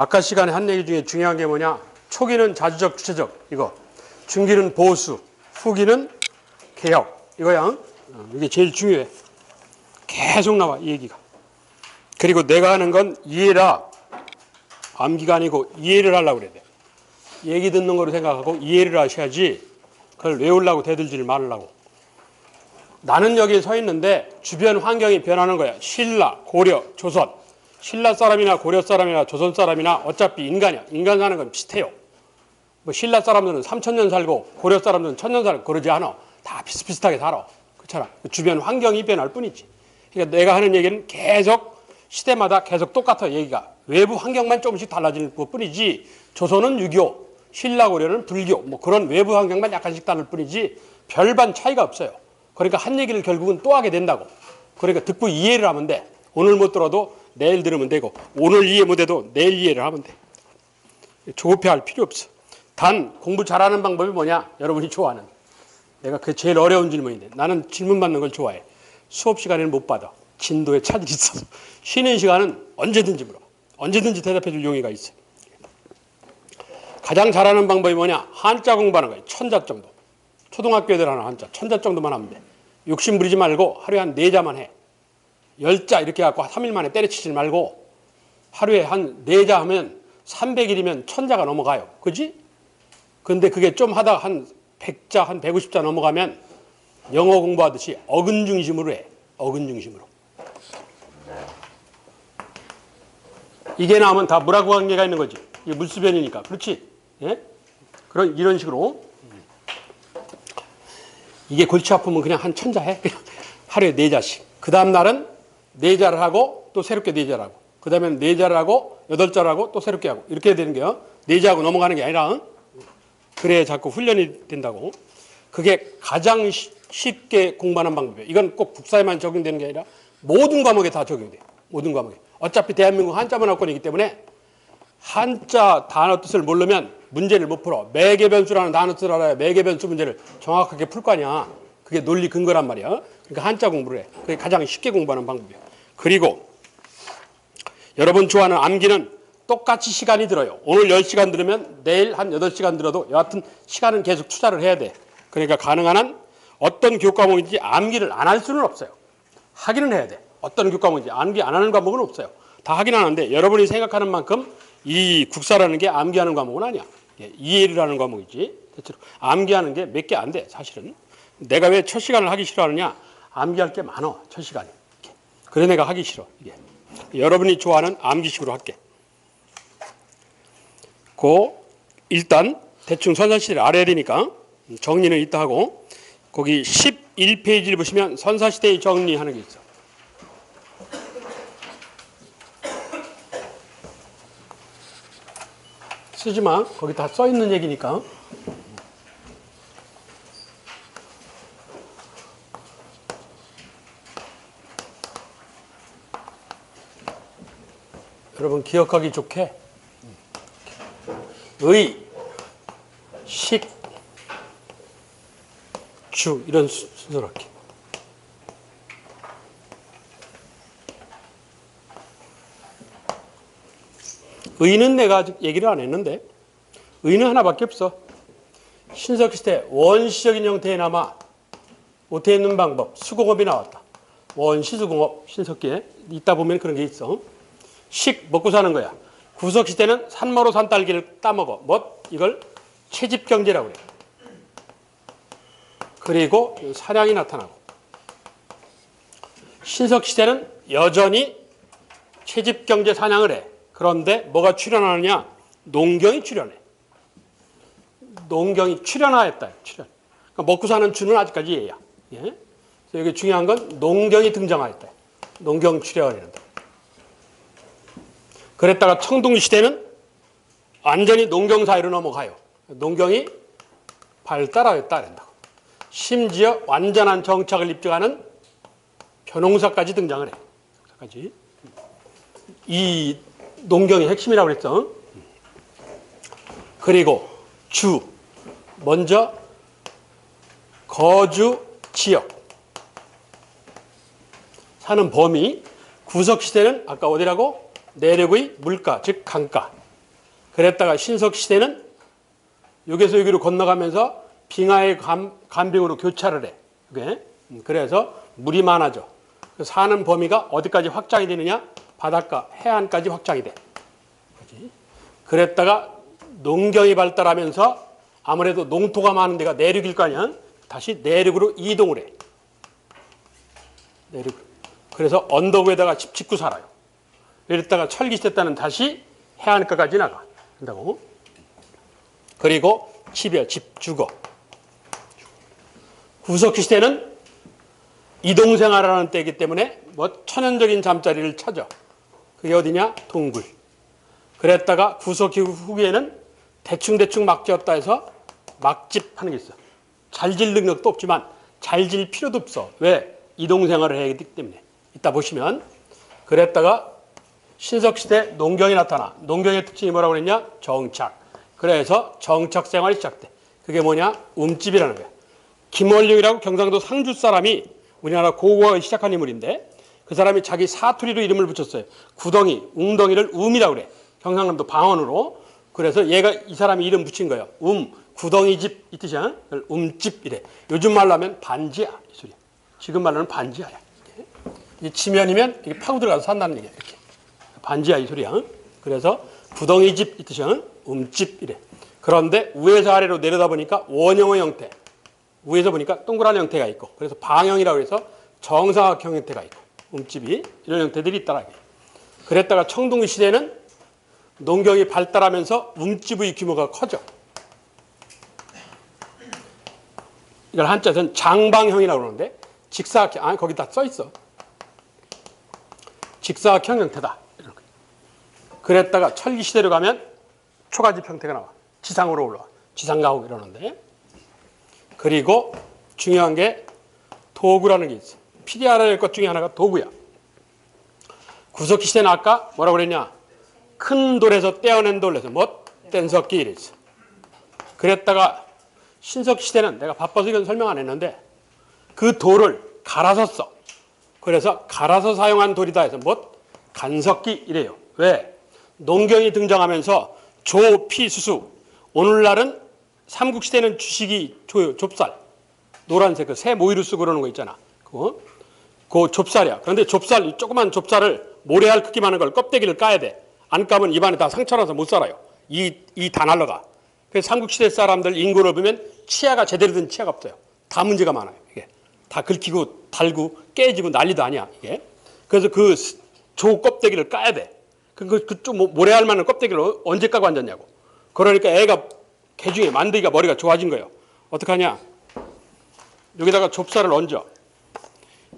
아까 시간에 한 얘기 중에 중요한 게 뭐냐? 초기는 자주적, 주체적 이거. 중기는 보수, 후기는 개혁 이거야. 이게 제일 중요해. 계속 나와 이 얘기가. 그리고 내가 하는 건 이해라. 암기가 아니고 이해를 하려고 그래야 돼. 얘기 듣는 거로 생각하고 이해를 하셔야지 그걸 외우려고 대들지를 말으려고. 나는 여기에 서 있는데 주변 환경이 변하는 거야. 신라, 고려, 조선. 신라 사람이나 고려 사람이나 조선 사람이나 어차피 인간이야. 인간 사는 건 비슷해요. 뭐 신라 사람들은 3000년 살고 고려 사람들은 1000년 살고 그러지 않아. 다 비슷비슷하게 살아. 그렇잖아. 주변 환경이 변할 뿐이지. 그러니까 내가 하는 얘기는 계속 시대마다 계속 똑같아 얘기가. 외부 환경만 조금씩 달라지는 것 뿐이지. 조선은 유교, 신라 고려는 불교 뭐 그런 외부 환경만 약간씩 다를 뿐이지 별반 차이가 없어요. 그러니까 한 얘기를 결국은 또 하게 된다고. 그러니까 듣고 이해를 하면 돼. 오늘 못 들어도 내일 들으면 되고 오늘 이해 못해도 내일 이해를 하면 돼. 조급해할 필요 없어. 단 공부 잘하는 방법이 뭐냐? 여러분이 좋아하는. 내가 그게 제일 어려운 질문인데 나는 질문 받는 걸 좋아해. 수업 시간에는 못 받아. 진도에 차질이 있어서. 쉬는 시간은 언제든지 물어. 언제든지 대답해 줄 용의가 있어. 가장 잘하는 방법이 뭐냐? 한자 공부하는 거예요. 1000자 정도. 초등학교 애들 하는 한자. 1000자 정도만 하면 돼. 욕심 부리지 말고 하루에 한 4자만 해. 10자 이렇게 해갖고 3일 만에 때려치지 말고 하루에 한 4자 하면 300일이면 1000자가 넘어가요. 그지? 근데 그게 좀 하다가 한 100자, 한 150자 넘어가면 영어 공부하듯이 어근 중심으로 해. 어근 중심으로. 이게 나오면 다 뭐라고 관계가 있는 거지. 이게 물수변이니까. 그렇지? 예? 이런 식으로. 이게 골치 아프면 그냥 한 1000자 해. 하루에 4자씩. 그 다음 날은 4자를 하고 또 새롭게 4자를 하고. 그 다음에 4자를 하고 8자를 하고 또 새롭게 하고. 이렇게 해야 되는 게요. 4자하고 넘어가는 게 아니라. 그래야 자꾸 훈련이 된다고. 그게 가장 쉽게 공부하는 방법이에요. 이건 꼭 국사에만 적용되는 게 아니라 모든 과목에 다 적용돼. 모든 과목에. 어차피 대한민국 한자 문화권이기 때문에 한자 단어 뜻을 모르면 문제를 못 풀어. 매개변수라는 단어 뜻을 알아야 매개변수 문제를 정확하게 풀 거 아니야. 그게 논리 근거란 말이야. 그러니까 한자 공부를 해. 그게 가장 쉽게 공부하는 방법이야. 그리고 여러분 좋아하는 암기는 똑같이 시간이 들어요. 오늘 10시간 들으면 내일 한 8시간 들어도 여하튼 시간은 계속 투자를 해야 돼. 그러니까 가능한 한 어떤 교과목인지 암기를 안 할 수는 없어요. 하기는 해야 돼. 어떤 교과목인지 암기 안 하는 과목은 없어요. 다 하긴 하는데 여러분이 생각하는 만큼 이 국사라는 게 암기하는 과목은 아니야. 이해를 하는 과목이지. 대체로 암기하는 게 몇 개 안 돼. 사실은. 내가 왜 첫 시간을 하기 싫어하느냐. 암기할 게 많아. 첫 시간이. 그래 내가 하기 싫어. 이게. 여러분이 좋아하는 암기식으로 할게. 일단 대충 선사시대를 알아야 되니까 정리는 이따 하고 거기 11페이지를 보시면 선사시대의 정리하는 게 있어. 쓰지 마. 거기 다 써 있는 얘기니까. 여러분 기억하기 좋게 의, 식, 주 이런 순서로 할게. 의는 내가 아직 얘기를 안 했는데 의는 하나밖에 없어. 신석시대 원시적인 형태에 남아 오태있는 방법 수공업이 나왔다. 원시수공업 신석기에 있다 보면 그런 게 있어. 식 먹고 사는 거야. 구석시대는 산모로 산 딸기를 따먹어. 이걸 채집경제라고 그래. 그리고 사냥이 나타나고. 신석시대는 여전히 채집경제 사냥을 해. 그런데 뭐가 출현하느냐? 농경이 출현해. 농경이 출현하였다. 출현. 그러니까 먹고 사는 주는 아직까지 얘야. 예? 여기 중요한 건 농경이 등장하였다. 농경 출현을 한다. 그랬다가 청동시대는 완전히 농경 사회로 넘어가요. 농경이 발달하였다. 된다고. 심지어 완전한 정착을 입증하는 벼농사까지 등장을 해. 이 농경이 핵심이라고 그랬죠. 그리고 주. 먼저 거주 지역. 사는 범위. 구석시대는 아까 어디라고? 내륙의 물가, 즉 강가. 그랬다가 신석시대는 여기서 여기로 건너가면서 빙하의 간빙으로 교차를 해. 이게. 그래서 물이 많아져. 사는 범위가 어디까지 확장이 되느냐? 바닷가, 해안까지 확장이 돼. 그랬다가 농경이 발달하면서 아무래도 농토가 많은 데가 내륙일 거 아니야? 다시 내륙으로 이동을 해. 내륙. 그래서 언덕 위에다가 집 짓고 살아요. 이랬다가 철기시대 때는 다시 해안가까지 나가. 된다고. 그리고 집이야, 집, 주거. 구석기 시대는 이동생활하는 때이기 때문에 뭐 천연적인 잠자리를 찾아. 그게 어디냐? 동굴. 그랬다가 구석기 후기에는 대충대충 막 지었다 해서 막집 하는 게 있어. 잘 질 능력도 없지만 잘 질 필요도 없어. 왜? 이동생활을 해야 하기 때문에. 이따 보시면. 그랬다가 신석시대 농경이 나타나. 농경의 특징이 뭐라고 그랬냐? 정착. 그래서 정착생활이 시작돼. 그게 뭐냐? 움집이라는 거야. 김원룡이라고 경상도 상주 사람이 우리나라 고고학을 시작한 인물인데 그 사람이 자기 사투리로 이름을 붙였어요. 구덩이, 웅덩이를 움이라고 그래. 경상남도 방언으로. 그래서 얘가 이 사람이 이름 붙인 거예요. 구덩이집 이 뜻이야. 움집 이래. 요즘 말로 하면 반지하 이 소리야. 지금 말로는 반지하야. 이게 지면이면 이게 파고 들어가서 산다는 얘기야. 이렇게. 반지하 이 소리야. 그래서 구덩이집 이 뜻이야. 움집 이래. 그런데 위에서 아래로 내려다보니까 원형의 형태. 위에서 보니까 동그란 형태가 있고 그래서 방형이라고 해서 정사각형 형태가 있고 움집이 이런 형태들이 있더라. 그랬다가 청동기 시대는 농경이 발달하면서 움집의 규모가 커져. 이걸 한자에서는 장방형이라고 그러는데 직사각형, 아니 거기 다 써 있어. 직사각형 형태다. 그랬다가 철기 시대로 가면 초가집 형태가 나와. 지상으로 올라와. 지상가옥 이러는데. 그리고 중요한 게 도구라는 게 있어. 필히 알아야 할 것 중에 하나가 도구야. 구석기 시대는 아까 뭐라고 그랬냐? 큰 돌에서 떼어낸 돌에서 뭐 뗀석기 이랬어. 그랬다가 신석기 시대는 내가 바빠서 이건 설명 안 했는데 그 돌을 갈아서 써. 그래서 갈아서 사용한 돌이다 해서 뭐 간석기 이래요. 왜? 농경이 등장하면서 조, 피, 수수. 오늘날은 삼국시대는 주식이 좁쌀. 노란색 그 새 모이로 쓰고 그러는 거 있잖아. 그거 좁쌀이야. 그런데 좁쌀, 조그만 좁쌀을 모래알 크기만한 걸 껍데기를 까야 돼. 안 까면 입안에 다 상처나서 못 살아요. 이 다 날라가. 그래서 삼국시대 사람들 인구를 보면 치아가 제대로 된 치아가 없어요. 다 문제가 많아요. 이게 다 긁히고 달고 깨지고 난리도 아니야. 이게. 그래서 그 조 껍데기를 까야 돼. 그쪽 모래알만한 껍데기를 언제 까고 앉았냐고. 그러니까 애가 개중에 만들기가 머리가 좋아진 거예요. 어떡하냐? 여기다가 좁쌀을 얹어.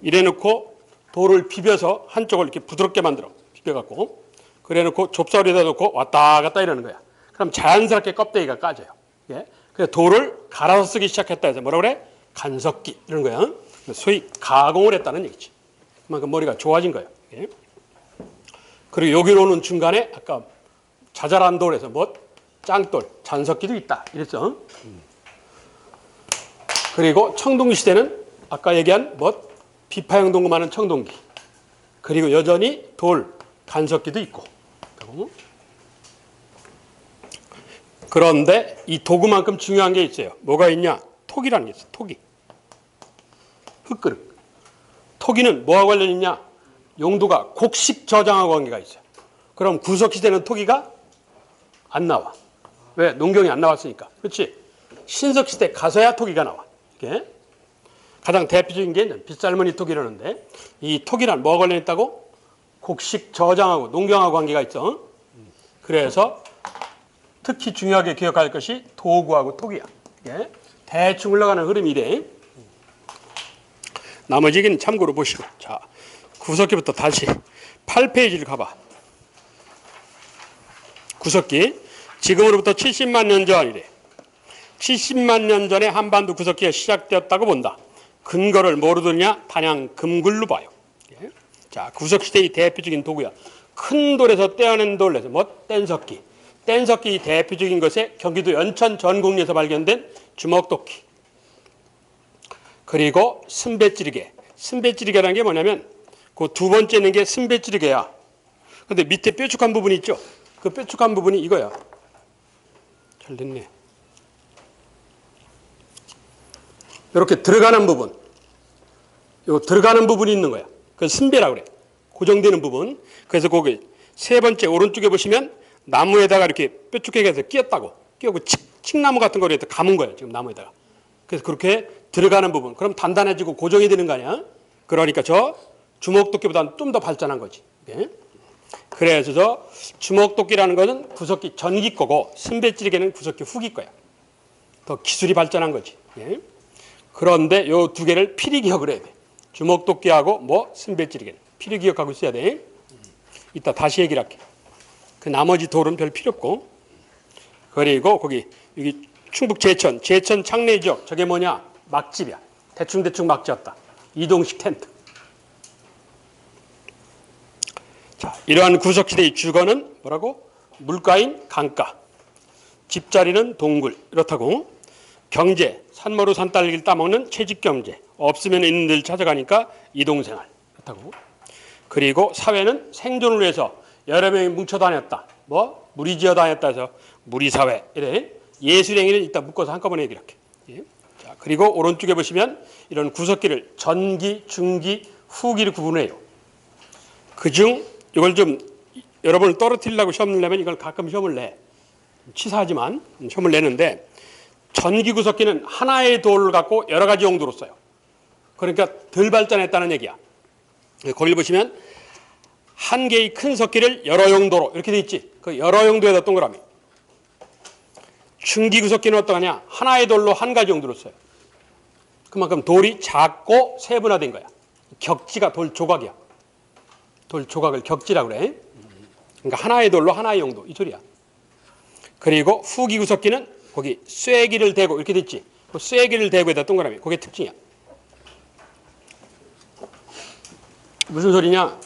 이래 놓고 돌을 비벼서 한쪽을 이렇게 부드럽게 만들어. 비벼갖고. 그래 놓고 좁쌀 위에다 놓고 왔다 갔다 이러는 거야. 그럼 자연스럽게 껍데기가 까져요. 예? 그래서 돌을 갈아서 쓰기 시작했다 해서 뭐라 그래? 간석기 이런 거야. 소위 가공을 했다는 얘기지. 그만큼 머리가 좋아진 거예요. 예? 그리고 여기로 오는 중간에 아까 자잘한 돌에서 뭐 짱돌, 잔석기도 있다. 이랬어. 그리고 청동기 시대는 아까 얘기한 뭐 비파형 동구 많은 청동기. 그리고 여전히 돌, 간석기도 있고. 그런데 이 도구만큼 중요한 게 있어요. 뭐가 있냐? 토기라는 게 있어요. 토기. 흙그릇. 토기는 뭐와 관련 있냐? 용도가 곡식 저장하고 관계가 있어요. 그럼 구석시대는 토기가 안 나와. 왜? 농경이 안 나왔으니까. 그렇지? 신석시대 가서야 토기가 나와. 이게 가장 대표적인 게 빗살무늬 토기라는데 이 토기란 뭐와 관련 있다고? 곡식 저장하고 농경하고 관계가 있어. 그래서 특히 중요하게 기억할 것이 도구하고 토기야. 이게 대충 흘러가는 흐름이 이래. 나머지는 참고로 보시고. 자, 구석기부터 다시 8페이지를 가봐. 구석기. 지금으로부터 70만 년 전이래. 70만 년 전에 한반도 구석기가 시작되었다고 본다. 근거를 뭐로 두느냐? 단양 금굴로 봐요. 자, 구석시대의 대표적인 도구야. 큰 돌에서 떼어낸 돌에서 뭐 뗀석기. 뗀석기 대표적인 것에 경기도 연천 전곡리에서 발견된 주먹도끼. 그리고 순배찌르개. 순배찌르개라는 게 뭐냐면 그 두 번째 있는 게 순배찌르개야. 근데 밑에 뾰족한 부분이 있죠. 그 뾰족한 부분이 이거야. 잘 됐네. 이렇게 들어가는 부분, 요 들어가는 부분이 있는 거야. 그 승배라고 그래. 고정되는 부분. 그래서 거기 세 번째 오른쪽에 보시면 나무에다가 이렇게 뾰족하게 해서 끼었다고. 끼우고 칡나무 같은 거를 감은 거예요. 지금 나무에다가. 그래서 그렇게 들어가는 부분. 그럼 단단해지고 고정이 되는 거 아니야? 그러니까 저 주먹도끼보다는 좀 더 발전한 거지. 예? 그래서 저 주먹도끼라는 것은 구석기 전기 거고 신배찌개는 구석기 후기 거야. 더 기술이 발전한 거지. 예? 그런데 요 두 개를 필히 기억을 해야 돼. 주먹도끼하고 뭐 신배찌개는 필히 기억하고 있어야 돼. 이따 다시 얘기를 할게. 그 나머지 돌은 별 필요 없고. 그리고 거기 여기 충북 제천 창내 지역 저게 뭐냐? 막집이야. 대충 막 지었다. 이동식 텐트. 자, 이러한 구석지대의 주거는 뭐라고? 물가인 강가, 집자리는 동굴. 이렇다고. 경제, 산모로 산딸기를 따먹는 채집경제. 없으면 있는 데를 찾아가니까 이동생활. 이렇다고. 그리고 사회는 생존을 위해서 여러 명이 뭉쳐 다녔다. 뭐? 무리지어 다녔다 해서 무리사회. 이래. 예술행위를 이따 묶어서 한꺼번에 얘기할게. 예. 자, 그리고 오른쪽에 보시면 이런 구석기를 전기, 중기, 후기를 구분해요. 그중 이걸 좀 여러분을 떨어뜨리려고 시험을 내면 이걸 가끔 시험을 내. 치사하지만 시험을 내는데 전기 구석기는 하나의 돌을 갖고 여러 가지 용도로 써요. 그러니까 덜 발전했다는 얘기야. 거기 보시면 한 개의 큰 석기를 여러 용도로 이렇게 돼 있지. 그 여러 용도에다 동그라미. 중기 구석기는 어떠하냐? 하나의 돌로 한 가지 용도로 써요. 그만큼 돌이 작고 세분화된 거야. 격지가 돌 조각이야. 돌 조각을 격지라고 그래. 그러니까 하나의 돌로 하나의 용도 이 소리야. 그리고 후기 구석기는 거기 쐐기를 대고 이렇게 됐지. 그 쐐기를 대고에다 동그라미. 그게 특징이야. 무슨 소리냐?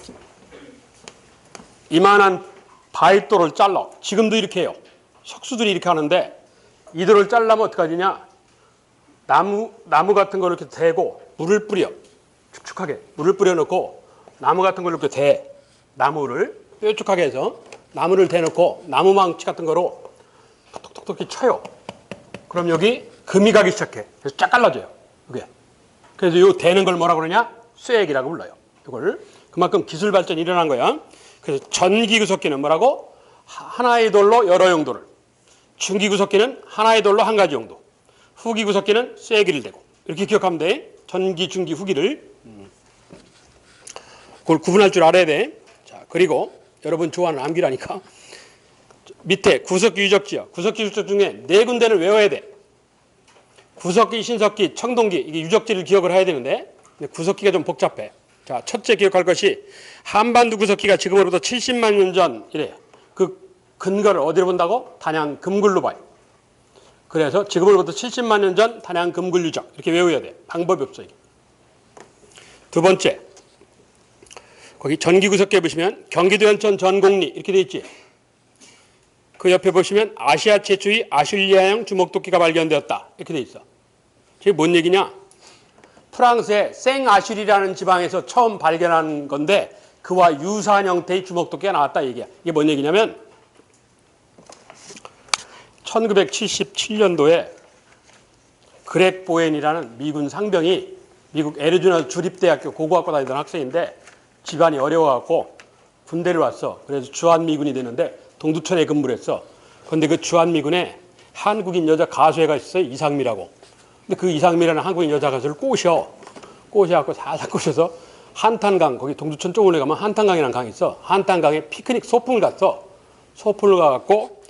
이만한 바위돌을 잘라. 지금도 이렇게 해요. 석수들이 이렇게 하는데 이 돌을 잘라면 어떡하냐? 나무 같은 걸 이렇게 대고 물을 뿌려. 축축하게 물을 뿌려놓고 나무 같은 걸 이렇게 대. 나무를 뾰족하게 해서 나무를 대놓고 나무망치 같은 거로 톡톡톡 이렇게 쳐요. 그럼 여기 금이 가기 시작해. 그래서 쫙 갈라져요. 이게. 그래서 이 대는 걸 뭐라 그러냐? 쐐기라고 불러요. 이걸. 그만큼 기술 발전이 일어난 거야. 그래서 전기 구석기는 뭐라고? 하나의 돌로 여러 용도를. 중기 구석기는 하나의 돌로 한 가지 용도. 후기 구석기는 쐐기를 대고. 이렇게 기억하면 돼. 전기, 중기, 후기를. 그걸 구분할 줄 알아야 돼. 자, 그리고 여러분 좋아하는 암기라니까. 밑에 구석기 유적지요. 구석기 유적지 중에 네 군데를 외워야 돼. 구석기, 신석기, 청동기. 이게 유적지를 기억을 해야 되는데 구석기가 좀 복잡해. 자, 첫째 기억할 것이 한반도 구석기가 지금으로부터 70만 년 전 이래. 그 근거를 어디로 본다고? 단양 금굴로 봐요. 그래서 지금으로부터 70만 년 전 단양 금굴 유적 이렇게 외워야 돼. 방법이 없어 이게. 두 번째, 거기 전기 구석기에 보시면 경기도 연천 전곡리 이렇게 돼 있지. 그 옆에 보시면 아시아 최초의 아슐리아형 주먹도끼가 발견되었다 이렇게 돼 있어. 이게 뭔 얘기냐? 프랑스의 생아슐이라는 지방에서 처음 발견한 건데 그와 유사한 형태의 주먹도끼가 나왔다 얘기야. 이게 뭔 얘기냐면 1977년도에 그렉 보엔이라는 미군 상병이 미국 애리조나 주립대학교 고고학과 다니던 학생인데 집안이 어려워갖고 군대를 왔어. 그래서 주한미군이 되는데 동두천에 근무를 했어. 그런데 그 주한미군에 한국인 여자 가수애가 있어요. 이상미라고. 근데 그 이상미라는 한국인 여자 가수를 꼬셔갖고 살살 꼬셔서 한탄강, 거기 동두천 쪽으로 가면 한탄강이라는 강이 있어. 한탄강에 피크닉 소풍을 갔어. 소풍을 가갖고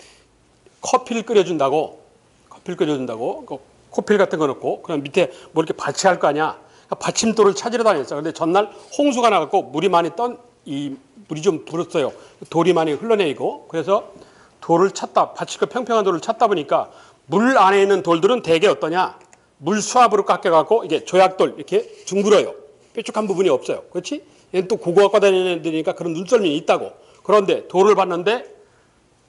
커피를 끓여준다고 코필 같은 거 넣고 그럼 밑에 뭐 이렇게 받치할 거 아니야. 그러니까 받침돌을 찾으러 다녔어. 근데 전날 홍수가 나갖고 물이 좀 불었어요. 돌이 많이 흘러내리고 그래서 돌을 찾다 받칠 거 평평한 돌을 찾다 보니까 물 안에 있는 돌들은 대개 어떠냐? 물 수압으로 깎여갖고 이게 조약돌 이렇게 둥글어요. 뾰족한 부분이 없어요. 그렇지? 얘는 또 고고학과 다니는 애들이니까 그런 눈썰미 있다고. 그런데 돌을 봤는데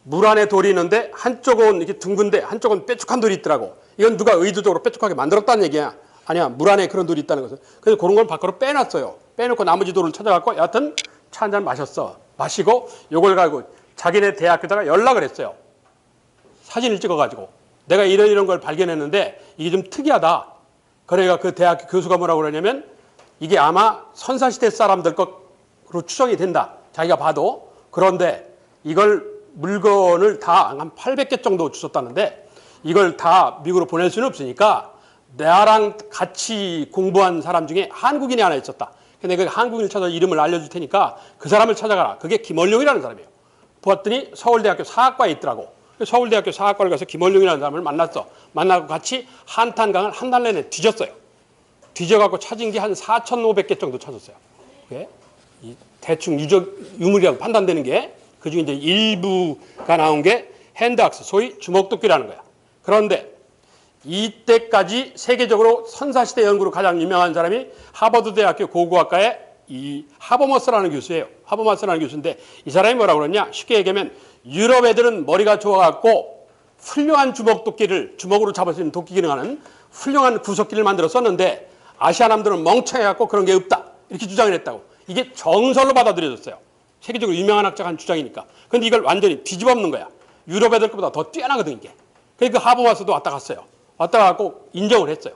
물 안에 돌이 있는데 한쪽은 이렇게 둥근데 한쪽은 뾰족한 돌이 있더라고. 이건 누가 의도적으로 뾰족하게 만들었다는 얘기야. 아니야. 물 안에 그런 돌이 있다는 것은. 그래서 그런 걸 밖으로 빼놨어요. 빼놓고 나머지 돌을 찾아갖고 여하튼 차 한잔 마셨어. 마시고 요걸 가지고 자기네 대학교다가 연락을 했어요. 사진을 찍어가지고 내가 이런 걸 발견했는데 이게 좀 특이하다. 그러니까 그 대학교 교수가 뭐라고 그러냐면 이게 아마 선사시대 사람들 것으로 추정이 된다. 자기가 봐도. 그런데 이걸 물건을 다 한 800개 정도 주셨다는데 이걸 다 미국으로 보낼 수는 없으니까 나랑 같이 공부한 사람 중에 한국인이 하나 있었다. 근데 그 한국인을 찾아 이름을 알려줄 테니까 그 사람을 찾아가라. 그게 김원룡이라는 사람이에요. 보았더니 서울대학교 사학과에 있더라고. 서울대학교 사학과를 가서 김원룡이라는 사람을 만났어. 만나고 같이 한탄강을 한 달 내내 뒤졌어요. 뒤져갖고 찾은 게 한 4,500개 정도 찾았어요. 그게 대충 유물이라고 판단되는 게 그중에 이제 일부가 나온 게 핸드악스, 소위 주먹도끼라는 거야. 그런데 이때까지 세계적으로 선사시대 연구로 가장 유명한 사람이 하버드 대학교 고고학과의 이 하버머스라는 교수예요. 하버머스라는 교수인데 이 사람이 뭐라고 그러냐? 쉽게 얘기하면 유럽 애들은 머리가 좋아갖고 훌륭한 주먹도끼를 주먹으로 잡을 수 있는 도끼 기능하는 훌륭한 구석기를 만들어 썼는데 아시아남들은 멍청해갖고 그런 게 없다. 이렇게 주장을 했다고. 이게 정설로 받아들여졌어요. 세계적으로 유명한 학자가 한 주장이니까. 그런데 이걸 완전히 뒤집어 엎는 거야. 유럽 애들 것보다 더 뛰어나거든 이게. 그러니까 하버머스도 왔다 갔어요. 왔다 가고 인정을 했어요.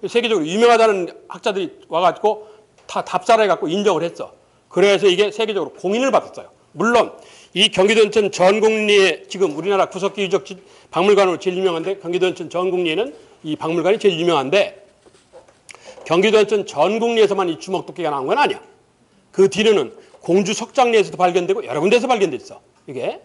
세계적으로 유명하다는 학자들이 와가지고 다 답사를 해갖고 인정을 했어. 그래서 이게 세계적으로 공인을 받았어요. 물론 이 경기도 인천 전국리에 지금 우리나라 구석기 유적 박물관으로 제일 유명한데 경기도 인천 전국리에는 이 박물관이 제일 유명한데 경기도 인천 전국리에서만 이 주먹도끼가 나온 건 아니야. 그 뒤로는 공주 석장리에서도 발견되고 여러 군데서 발견됐어. 이게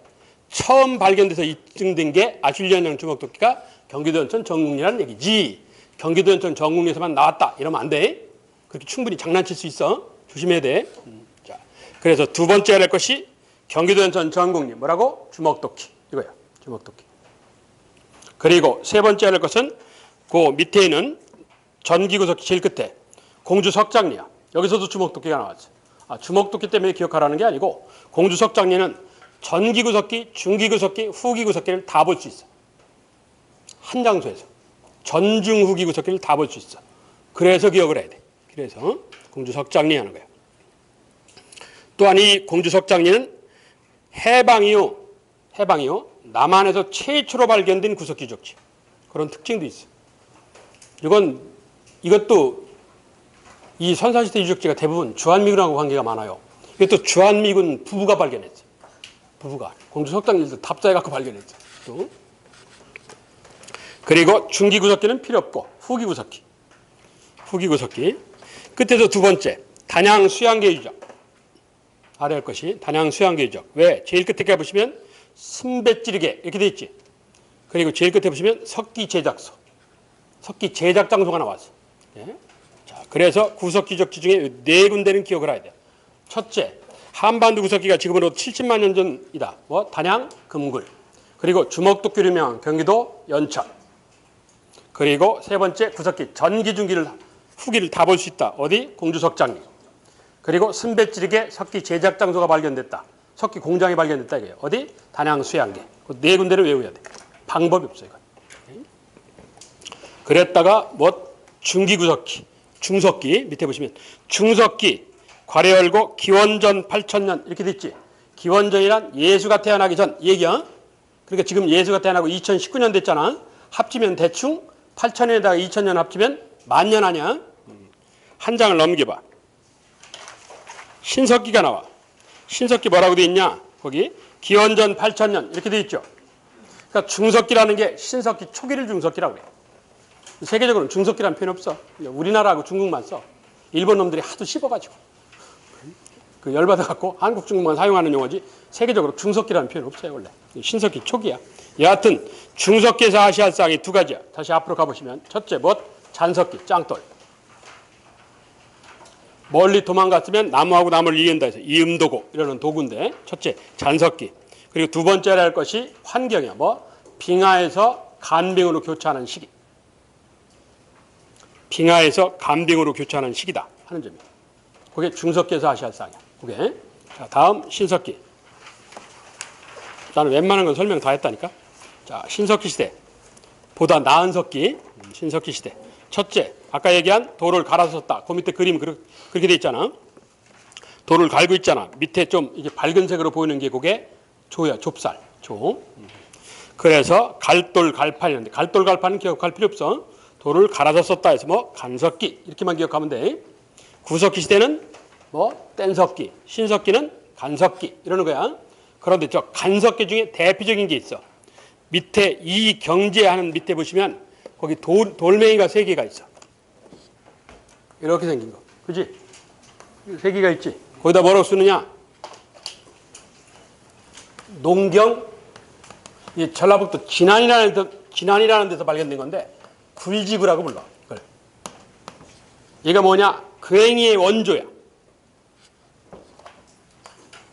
처음 발견돼서 입증된 게 아슐리안형 주먹도끼가 경기도 인천 전국리라는 얘기지. 경기도 인천 전국리에서만 나왔다 이러면 안 돼. 그렇게 충분히 장난칠 수 있어. 조심해야 돼. 자, 그래서 두 번째 할 것이 경기도 인천 전국리 뭐라고? 주먹도끼 이거야. 주먹도끼. 그리고 세 번째 할 것은 그 밑에 있는 전기구석기 제일 끝에 공주 석장리야. 여기서도 주먹도끼가 나왔어. 주먹도끼 때문에 기억하라는 게 아니고 공주 석장리는 전기구석기, 중기구석기, 후기구석기를 다 볼 수 있어. 한 장소에서. 전중 후기구석기를 다 볼 수 있어. 그래서 기억을 해야 돼. 그래서 공주 석장리 하는 거야. 또한 이 공주 석장리는 해방 이후 남한에서 최초로 발견된 구석기 유적지. 그런 특징도 있어. 이것도 이 선사시대 유적지가 대부분 주한미군하고 관계가 많아요. 이것도 주한미군 부부가 발견했어. 부부가 공주 석장리에서 답사해갖고 발견했어. 또. 그리고 중기구석기는 필요 없고 후기구석기. 끝에서 두 번째 단양 수양계 유적. 아래 할 것이 단양 수양계 유적. 왜? 제일 끝에 가보시면 승배찌르개 이렇게 돼 있지. 그리고 제일 끝에 보시면 석기 제작소. 석기 제작 장소가 나왔어. 예? 자, 그래서 구석기 유적지 중에 네 군데는 기억을 해야 돼. 첫째, 한반도 구석기가 지금으로 70만 년 전이다. 단양, 금굴. 그리고 주먹도끼로 유명한 경기도 연천. 그리고 세 번째 구석기 전기중기를 후기를 다 볼 수 있다. 어디? 공주석장리. 그리고 승배찌르개 석기 제작 장소가 발견됐다. 석기 공장이 발견됐다. 이게 어디? 단양 수양계. 그 네 군데를 외워야 돼. 방법이 없어요. 이건. 그랬다가 중기구석기, 중석기 밑에 보시면 중석기 괄호 열고 기원전 8,000년 이렇게 돼 있지. 기원전이란 예수가 태어나기 전 얘기야. 그러니까 지금 예수가 태어나고 2019년 됐잖아. 합치면 대충 8,000년에다가 2,000년 합치면 만년 아니야. 한 장을 넘겨봐. 신석기가 나와. 신석기 뭐라고 돼 있냐? 거기 기원전 8,000년 이렇게 돼 있죠. 그러니까 중석기라는 게 신석기 초기를 중석기라고 그래. 세계적으로는 중석기라는 표현 없어. 우리나라하고 중국만 써. 일본 놈들이 하도 씹어가지고 그 열받아갖고 한국 중국만 사용하는 용어지 세계적으로 중석기라는 표현 없어요. 원래 신석기 초기야. 여하튼 중석기에서 아시아 쌍이 두 가지야. 다시 앞으로 가보시면 첫째 잔석기 짱돌. 멀리 도망갔으면 나무하고 나무를 이은다 해서 이음도고 이러는 도구인데 첫째 잔석기. 그리고 두 번째로 할 것이 환경이야. 빙하에서 간빙으로 교차하는 시기. 빙하에서 간빙으로 교차하는 시기다 하는 점이에요. 그게 중석기에서 아시아 쌍이야. 그게. 자, 다음 신석기. 나는 웬만한 건 설명 다 했다니까. 자, 신석기 시대. 보다 나은 석기. 신석기 시대. 첫째, 아까 얘기한 돌을 갈아서 썼다. 그 밑에 그림 그렇게 돼 있잖아. 돌을 갈고 있잖아. 밑에 좀 이게 밝은 색으로 보이는 게 그게 조야, 좁쌀. 조. 그래서 갈돌 갈판이는데 갈돌 갈판은 기억할 필요 없어. 돌을 갈아서 썼다 해서 뭐 간석기 이렇게만 기억하면 돼. 구석기 시대는 뭐 뗀석기, 신석기는 간석기 이러는 거야. 그런데 저 간석기 중에 대표적인 게 있어. 밑에 이 경제하는 밑에 보시면 거기 돌멩이가 3개가 있어. 이렇게 생긴 거. 그지? 3개가 있지. 거기다 뭐라고 쓰느냐? 농경, 이 전라북도 진안이라는 데서 발견된 건데 굴지구라고 불러. 그걸. 얘가 뭐냐? 굉이의 원조야.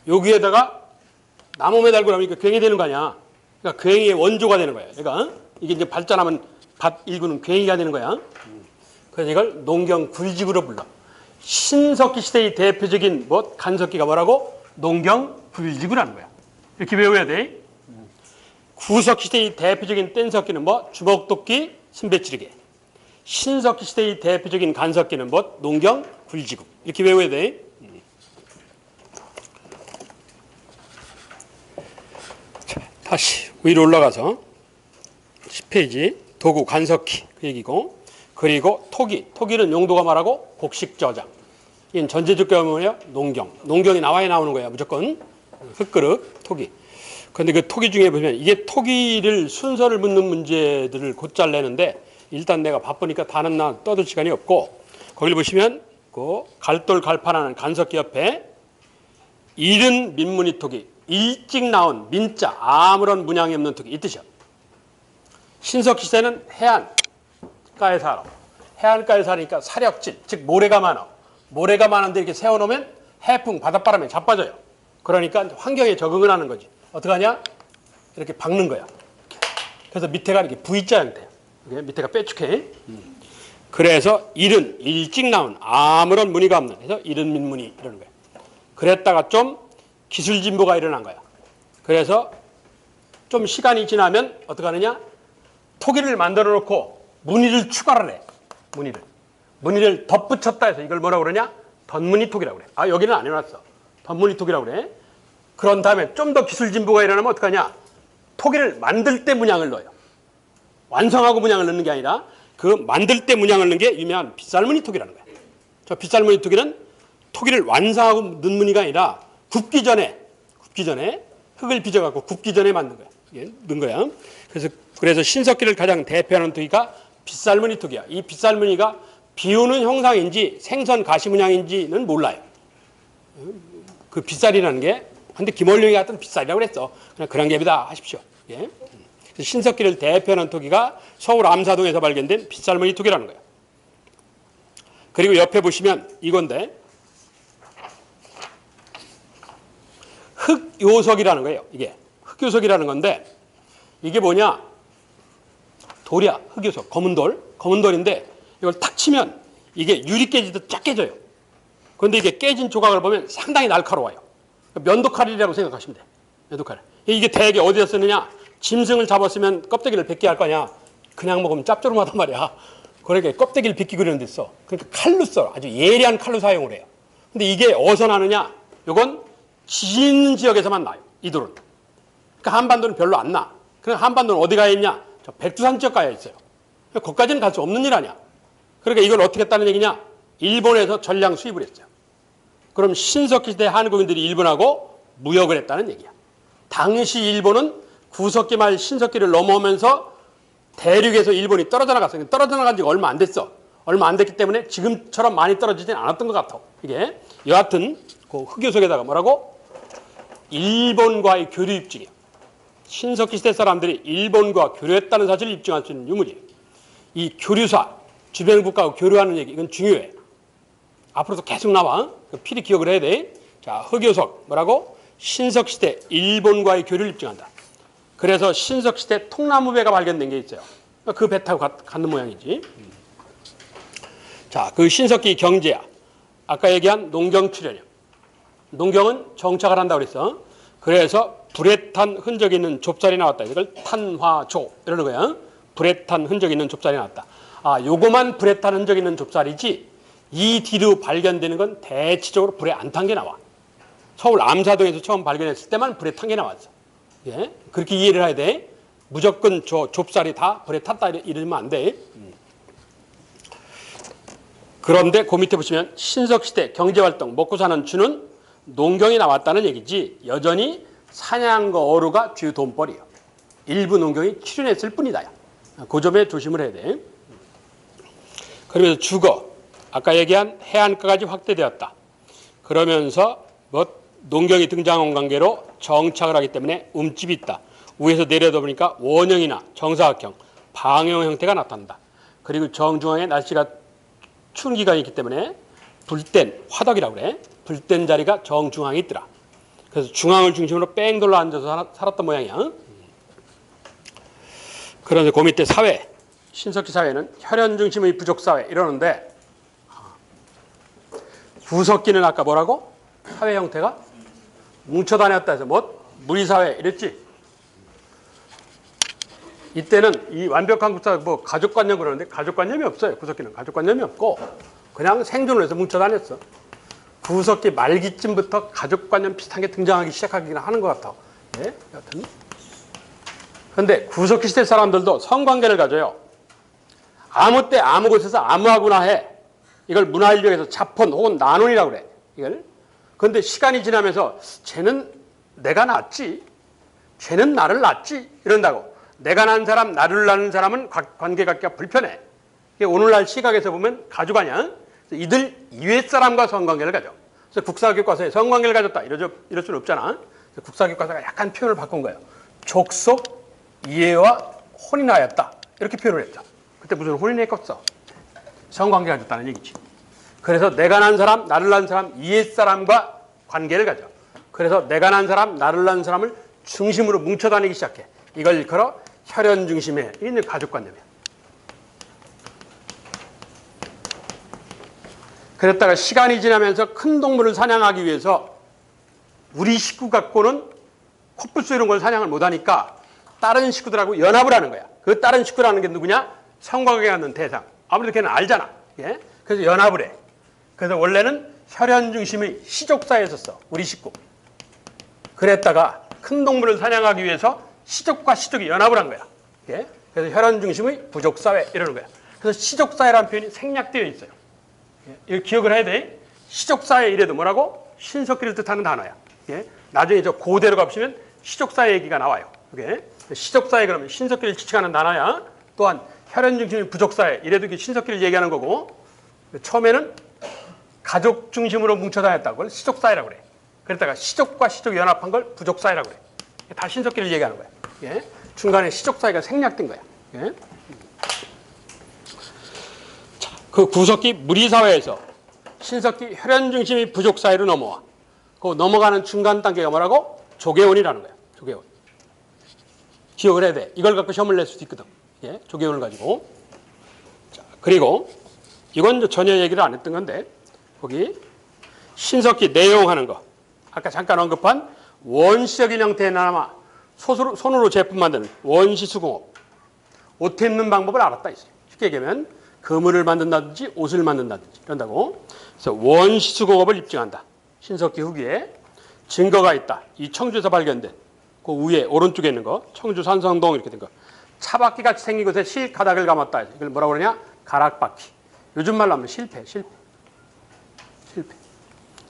여기에다가 나무 매달고 나니까 굉이 되는 거 아니야. 그러니까 굉이의 원조가 되는 거야. 얘가 이게 이제 발전하면 밭 일구는 굉이가 되는 거야. 그래서 이걸 농경 굴지구로 불러. 신석기 시대의 대표적인 뭐 간석기가 뭐라고? 농경 굴지구라는 거야. 이렇게 외워야 돼. 구석기 시대의 대표적인 뗀석기는 뭐? 주먹도끼, 순배찌르개. 신석기 시대의 대표적인 간석기는 뭐? 농경 굴지구. 이렇게 외워야 돼. 자, 다시 위로 올라가서 10페이지 도구 간석기 그 얘기고, 그리고 토기는 용도가 말하고 곡식 저장. 이건 전제적 경우에요. 농경이 나와야 나오는 거야. 무조건 흙그릇 토기. 그런데 그 토기 중에 보면 이게 토기를 순서를 묻는 문제들을 곧잘 내는데 일단 내가 바쁘니까 다는 나 떠들 시간이 없고, 거기를 보시면 그 갈돌 갈판하는 간석기 옆에 이른 민무늬 토기, 일찍 나온 민자 아무런 문양이 없는 토기 이 뜻이야. 신석기 시대는 해안가에 살아. 해안가에 사니까 사력질, 즉 모래가 많아. 모래가 많은데 이렇게 세워놓으면 해풍, 바닷바람에 자빠져요. 그러니까 환경에 적응을 하는 거지. 어떡하냐? 이렇게 박는 거야. 그래서 밑에가 이렇게 V자 형태야. 밑에가 빼쭉해. 그래서 일찍 나온 아무런 무늬가 없는, 그래서 이른 민무늬 이러는 거야. 그랬다가 좀 기술 진보가 일어난 거야. 그래서 좀 시간이 지나면 어떡하느냐? 토기를 만들어 놓고 무늬를 추가를 해. 무늬를 덧붙였다 해서 이걸 뭐라고 그러냐? 덧무늬 토기라고 그래. 아, 여기는 안 해놨어. 덧무늬 토기라고 그래. 그런 다음에 좀 더 기술 진보가 일어나면 어떡하냐? 토기를 만들 때 문양을 넣어요. 완성하고 문양을 넣는 게 아니라 그 만들 때 문양을 넣는 게 유명한 빗살무늬 토기라는 거야. 저 빗살무늬 토기는 토기를 완성하고 넣는 무늬가 아니라 굽기 전에 흙을 빚어갖고 굽기 전에 만든 거야. 넣은 거야. 그래서 신석기를 가장 대표하는 토기가 빗살무늬 토기야. 이 빗살무늬가 비우는 형상인지 생선 가시 문양인지는 몰라요. 그 빗살이라는 게, 근데 김원룡이 같은 빗살이라고 그랬어. 그냥 그런 갭이다 하십시오. 예. 신석기를 대표하는 토기가 서울 암사동에서 발견된 빗살무늬 토기라는 거예요. 그리고 옆에 보시면 이건데 흑요석이라는 거예요. 이게 흑요석이라는 건데 이게 뭐냐? 돌이야. 흑요석. 검은돌인데 이걸 탁 치면 이게 유리 깨지듯 쫙 깨져요. 그런데 이게 깨진 조각을 보면 상당히 날카로워요. 면도칼이라고 생각하시면 돼요. 면도칼. 이게 대개 어디서 쓰느냐? 짐승을 잡았으면 껍데기를 벗게 할 거냐? 그냥 먹으면 짭조름하단 말이야. 그러니까 껍데기를 벗기고 그러는 데 써. 그러니까 칼로 써. 아주 예리한 칼로 사용을 해요. 근데 이게 어디서 나느냐? 이건 지진 있는 지역에서만 나요. 이 돌은. 그러니까 한반도는 별로 안 나. 그럼 한반도는 어디 가 있냐? 저 백두산 지역 가야 있어요. 거기까지는 갈 수 없는 일 아니야. 그러니까 이걸 어떻게 했다는 얘기냐? 일본에서 전량 수입을 했어요. 그럼 신석기 시대 한국인들이 일본하고 무역을 했다는 얘기야. 당시 일본은 구석기 말 신석기를 넘어오면서 대륙에서 일본이 떨어져 나갔어요. 떨어져 나간 지가 얼마 안 됐어. 얼마 안 됐기 때문에 지금처럼 많이 떨어지진 않았던 것 같아. 이게 여하튼 그 흑요석에다가 뭐라고? 일본과의 교류 입증이야. 신석기 시대 사람들이 일본과 교류했다는 사실을 입증할 수 있는 유물이에요. 이 교류사, 주변 국가하고 교류하는 얘기, 이건 중요해. 앞으로도 계속 나와. 필히 기억을 해야 돼. 자, 흑요석 뭐라고? 신석시대 일본과의 교류를 입증한다. 그래서 신석시대 통나무배가 발견된 게 있어요. 그 배 타고 가는 모양이지. 자, 그 신석기 경제야. 아까 얘기한 농경 출현이야. 농경은 정착을 한다고 그랬어. 그래서 불에 탄 흔적이 있는 좁쌀이 나왔다. 이걸 탄화조 이러는 거야. 불에 탄 흔적이 있는 좁쌀이 나왔다. 아, 요거만 불에 탄 흔적이 있는 좁쌀이지 이 뒤로 발견되는 건 대체적으로 불에 안 탄 게 나와. 서울 암사동에서 처음 발견했을 때만 불에 탄 게 나왔어. 예? 그렇게 이해를 해야 돼. 무조건 저 좁쌀이 다 벌에 탔다 이러면 안 돼. 그런데 그 밑에 보시면 신석시대 경제활동 먹고 사는 주는 농경이 나왔다는 얘기지 여전히 사냥과 어루가 주 돈벌이에요. 일부 농경이 출현했을 뿐이다. 그 점에 조심을 해야 돼. 그러면서 주거, 아까 얘기한 해안가까지 확대되었다. 그러면서 농경이 등장한 관계로 정착을 하기 때문에 움집이 있다. 위에서 내려다 보니까 원형이나 정사각형, 방형 형태가 나타난다. 그리고 정중앙에 날씨가 추운 기간이 있기 때문에 불땐 화덕이라고 그래. 불땐 자리가 정중앙에 있더라. 그래서 중앙을 중심으로 뺑 돌러 앉아서 살았던 모양이야. 그런데 그 밑에 사회, 신석기 사회는 혈연 중심의 부족 사회 이러는데 구석기는 아까 뭐라고? 사회 형태가 뭉쳐 다녔다 해서 무리사회 이랬지. 이때는 이 완벽한 국사 가족관념 그러는데 가족관념이 없어요. 구석기는 가족관념이 없고 그냥 생존을 해서 뭉쳐 다녔어. 구석기 말기쯤부터 가족관념 비슷한 게 등장하기 시작하긴 하는 것 같아. 예? 여튼. 그런데 구석기 시대 사람들도 성관계를 가져요. 아무 때 아무 곳에서 아무하고나 해. 이걸 문화인력에서 자폰 혹은 난원이라고 그래. 이걸. 그런데 시간이 지나면서 쟤는 내가 낫지. 쟤는 나를 낫지. 이런다고. 내가 난 사람, 나를 낳는 사람은 관계 갖기가 불편해. 이게 오늘날 시각에서 보면 가족 아니야. 이들 이외 사람과 성관계를 가져. 그래서 국사교과서에 성관계를 가졌다. 이럴 수는 없잖아. 국사교과서가 약간 표현을 바꾼 거예요. 족속 이해와 혼인하였다. 이렇게 표현을 했죠. 그때 무슨 혼인했겠어. 성관계를 가졌다는 얘기지. 그래서 내가 난 사람, 나를 낳은 사람, 이해 사람과 관계를 가져. 그래서 내가 난 사람, 나를 낳은 사람을 중심으로 뭉쳐 다니기 시작해. 이걸 일컬어 혈연 중심의 이게 가족관념이야. 그랬다가 시간이 지나면서 큰 동물을 사냥하기 위해서 우리 식구 갖고는 코뿔소 이런 걸 사냥을 못하니까 다른 식구들하고 연합을 하는 거야. 그 다른 식구라는 게 누구냐? 성관계 갖는 대상. 아무래도 걔는 알잖아. 예? 그래서 연합을 해. 그래서 원래는 혈연 중심의 시족사였었어. 우리 식구. 그랬다가 큰 동물을 사냥하기 위해서 시족과 시족이 연합을 한 거야. 예? 그래서 혈연 중심의 부족사회 이러는 거야. 그래서 시족사회라는 표현이 생략되어 있어요. 예? 이거 기억을 해야 돼. 시족사회 이래도 뭐라고? 신석기를 뜻하는 단어야. 예? 나중에 저 고대로 가보시면 시족사회 얘기가 나와요. 이게 시족사회 그러면 신석기를 지칭하는 단어야. 또한 혈연 중심의 부족사회 이래도 이게 신석기를 얘기하는 거고 처음에는 가족 중심으로 뭉쳐 다녔다고 그걸 시족사회라고 그래. 그랬다가 시족과 시족이 연합한 걸 부족사회라고 그래. 다 신석기를 얘기하는 거야. 예? 중간에 시족사회가 생략된 거야. 예? 자, 그 구석기 무리사회에서 신석기 혈연 중심의 부족사회로 넘어와. 그 넘어가는 중간 단계가 뭐라고? 조계원이라는 거야. 조계원. 기억을 해야 돼. 이걸 갖고 시험을 낼 수도 있거든. 예? 조계원을 가지고. 자, 그리고 이건 전혀 얘기를 안 했던 건데 거기 신석기 내용하는 거. 아까 잠깐 언급한 원시적인 형태나마 손으로 제품 만드는 원시수공업. 옷 입는 방법을 알았다 있어요. 쉽게 얘기하면 그물을 만든다든지 옷을 만든다든지 이런다고. 그래서 원시수공업을 입증한다. 신석기 후기에 증거가 있다. 이 청주에서 발견된 그 위에 오른쪽에 있는 거 청주 산성동 이렇게 된 거. 차바퀴 같이 생긴 곳에 실가닥을 감았다. 이걸 뭐라고 그러냐? 가락바퀴. 요즘 말로 하면 실패.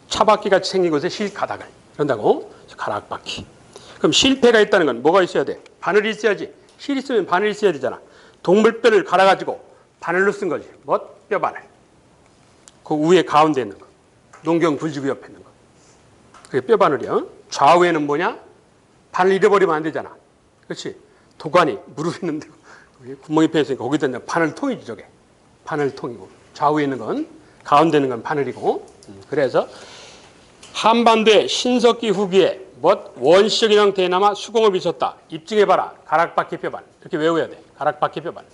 차바퀴 같이 생긴 곳에 실가닥을 그런다고. 가락바퀴. 그럼 실패가 있다는 건 뭐가 있어야 돼? 바늘이 있어야지. 실 있으면 바늘이 있어야 되잖아. 동물뼈를 갈아가지고 바늘로 쓴 거지. 뼈바늘. 그 위에 가운데 있는 거. 농경 굴지구 옆에 있는 거. 그게 뼈바늘이야. 좌우에는 뭐냐? 바늘 잃어버리면 안 되잖아. 그렇지? 도가니, 무릎 있는데 구멍이 패였으니까 거기다 있는 바늘통이지 저게. 바늘통이고. 좌우에 있는 건 가운데 있는 건 바늘이고. 그래서 한반도의 신석기 후기에 원시적인 형태에 남아 수공업이 있었다. 입증해봐라. 가락바퀴 뼈바늘. 이렇게 외워야 돼. 가락바퀴 뼈바늘.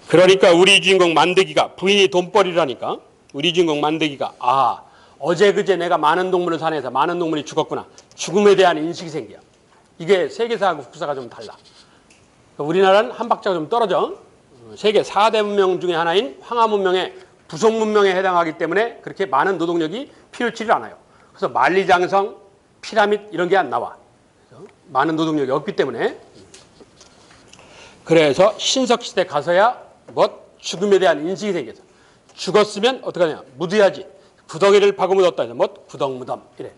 그러니까 우리 주인공 만드기가 부인이 돈벌이라니까 우리 주인공 만드기가 어제 그제 내가 많은 동물을 사내서 많은 동물이 죽었구나. 죽음에 대한 인식이 생겨. 이게 세계사하고 국사가 좀 달라. 우리나라는 한 박자가 좀 떨어져. 세계 4대 문명 중에 하나인 황하 문명의 부속 문명에 해당하기 때문에 그렇게 많은 노동력이 필요치를 않아요. 그래서 만리장성, 피라밋 이런 게 안 나와. 많은 노동력이 없기 때문에. 그래서 신석시대 가서야 뭐 죽음에 대한 인식이 생겨서 죽었으면 어떡하냐 묻어야지. 구덩이를 파고 묻었다 해서 뭐 구덩무덤 이래.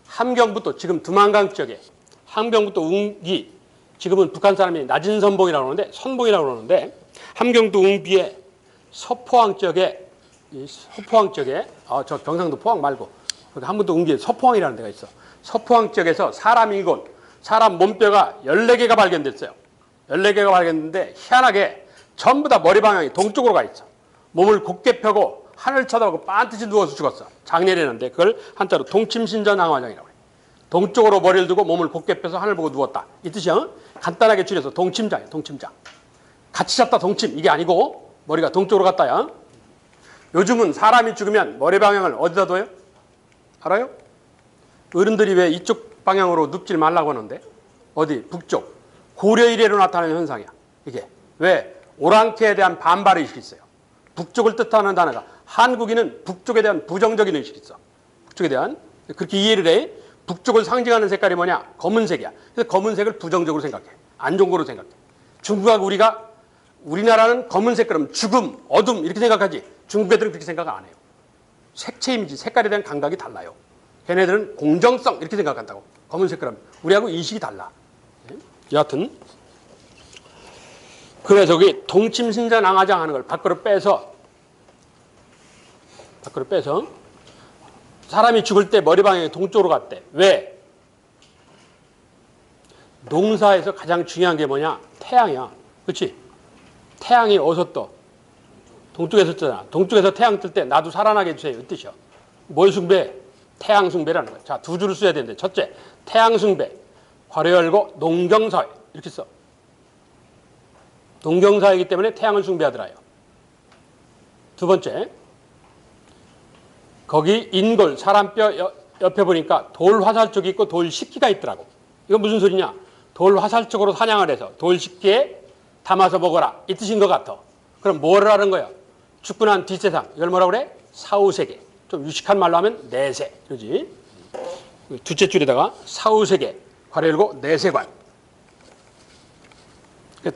함경부터 지금 두만강 쪽에 함경부터 웅기 지금은 북한 사람이 낮은 선봉이라고 그러는데 선봉이라고 그러는데 함경도 웅비에 서포항 쪽에 저 경상도 포항 말고 한번도 웅기에 서포항이라는 데가 있어. 서포항 쪽에서 사람 일곱 사람 몸뼈가 14개가 발견됐어요. 14개가 발견됐는데 희한하게 전부 다 머리 방향이 동쪽으로 가 있어. 몸을 곧게 펴고 하늘 쳐다보고 반드시 누워서 죽었어. 장례라는데 그걸 한자로 동침신전항화장이라고 해. 동쪽으로 머리를 두고 몸을 곧게 펴서 하늘 보고 누웠다. 이 뜻이야. 간단하게 줄여서 동침장이야. 동침장. 같이 잤다 동침. 이게 아니고 머리가 동쪽으로 갔다야. 요즘은 사람이 죽으면 머리 방향을 어디다 둬요? 알아요? 어른들이 왜 이쪽 방향으로 눕질 말라고 하는데 어디? 북쪽. 고려 이래로 나타나는 현상이야. 이게. 왜? 오랑캐에 대한 반발 의식이 있어요. 북쪽을 뜻하는 단어가 한국인은 북쪽에 대한 부정적인 의식이 있어. 북쪽에 대한. 그렇게 이해를 해. 북쪽을 상징하는 색깔이 뭐냐? 검은색이야. 그래서 검은색을 부정적으로 생각해. 안 좋은 거로 생각해. 중국하고 우리나라는 검은색 그럼 죽음, 어둠 이렇게 생각하지. 중국 애들은 그렇게 생각 안 해요. 색채 이미지, 색깔에 대한 감각이 달라요. 걔네들은 공정성 이렇게 생각한다고. 검은색 그럼 우리하고 인식이 달라. 여하튼 그래서 그 동침신전항화장 하는 걸 밖으로 빼서 사람이 죽을 때 머리 방향이 동쪽으로 갔대. 왜? 농사에서 가장 중요한 게 뭐냐? 태양이야. 그렇지? 태양이 어디서 떠? 동쪽에서 뜨잖아. 동쪽에서 태양 뜰 때 나도 살아나게 해주세요. 이 뜻이야. 뭘 숭배? 태양 숭배라는 거야. 자, 두 줄을 써야 되는데 첫째, 태양 숭배. 괄호 열고 농경사회. 이렇게 써. 농경사회이기 때문에 태양을 숭배하더라요. 두 번째, 거기 인골, 사람뼈 옆에 보니까 돌화살 쪽이 있고 돌식기가 있더라고. 이건 무슨 소리냐? 돌화살 쪽으로 사냥을 해서 돌식기에 담아서 먹어라. 이 뜻인 것 같아. 그럼 뭘 하는 거야? 죽고 난 뒷세상. 이걸 뭐라고 그래? 사후세계. 좀 유식한 말로 하면 내세. 그러지? 두째 줄에다가 사후세계. 괄호 열고 내세관.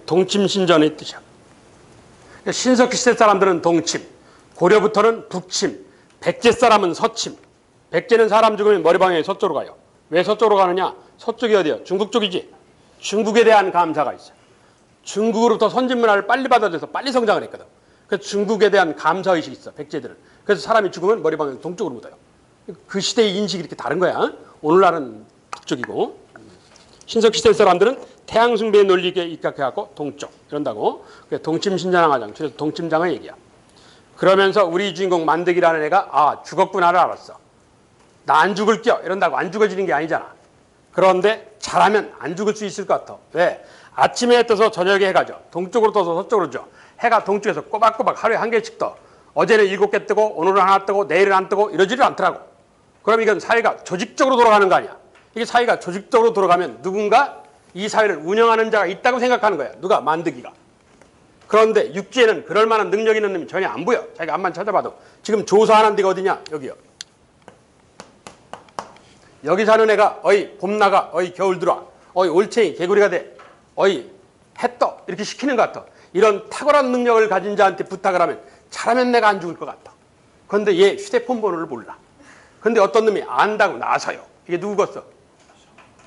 동침신전의 뜻이야. 신석기 시대 사람들은 동침, 고려부터는 북침, 백제 사람은 서침. 백제는 사람 죽으면 머리 방향이 서쪽으로 가요. 왜 서쪽으로 가느냐? 서쪽이 어디야? 중국 쪽이지. 중국에 대한 감사가 있어요. 중국으로부터 선진 문화를 빨리 받아들여서 빨리 성장을 했거든. 그래서 중국에 대한 감사의식이 있어, 백제들은. 그래서 사람이 죽으면 머리 방향이 동쪽으로 묻어요. 그 시대의 인식이 이렇게 다른 거야. 오늘날은 북쪽이고. 신석기 시대 사람들은 태양 숭배의 논리에 입각해갖고 동쪽 이런다고. 동침신전항화장, 그래서 동침장의 얘기야. 그러면서 우리 주인공 만득이라는 애가 죽었구나를 알았어. 나 안 죽을겨 이런다고 안 죽어지는 게 아니잖아. 그런데 잘하면 안 죽을 수 있을 것 같아. 왜? 아침에 떠서 저녁에 해가 져. 동쪽으로 떠서 서쪽으로 져. 해가 동쪽에서 꼬박꼬박 하루에 한 개씩 떠. 어제는 7개 뜨고 오늘은 하나 뜨고 내일은 안 뜨고 이러지를 않더라고. 그럼 이건 사회가 조직적으로 돌아가는 거 아니야. 이게 사회가 조직적으로 돌아가면 누군가 이 사회를 운영하는 자가 있다고 생각하는 거야. 누가? 만드기가. 그런데 육지에는 그럴 만한 능력 있는 놈이 전혀 안 보여. 자기가 앞만 찾아봐도. 지금 조사하는 데가 어디냐? 여기요. 여기 사는 애가 어이 봄 나가, 어이 겨울 들어와, 어이 올챙이 개구리가 돼, 어이 해 떠 이렇게 시키는 것 같아. 이런 탁월한 능력을 가진 자한테 부탁을 하면 잘하면 내가 안 죽을 것 같아. 그런데 얘 휴대폰 번호를 몰라. 그런데 어떤 놈이 안다고 나서요. 이게 누구겠어?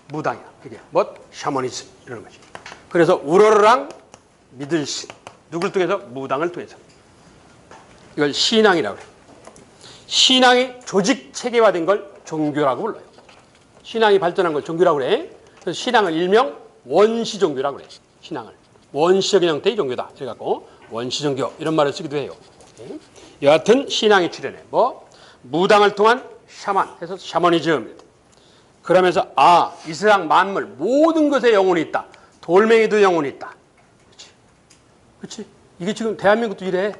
무당이야. 이게 뭐 샤머니즘 이런 거지. 그래서 우러르랑 믿을 신. 누굴 통해서? 무당을 통해서. 이걸 신앙이라고 그래. 신앙이 조직 체계화된 걸 종교라고 불러요. 신앙이 발전한 걸 종교라고 그래. 그래서 신앙을 일명 원시종교라고 그래. 신앙을. 원시적인 형태의 종교다. 그래갖고 원시종교 이런 말을 쓰기도 해요. 여하튼 신앙이 출현해. 뭐 무당을 통한 샤만 해서 샤머니즘. 그러면서 이 세상 만물 모든 것에 영혼이 있다. 돌멩이도 영혼이 있다. 그렇지? 이게 지금 대한민국도 이래.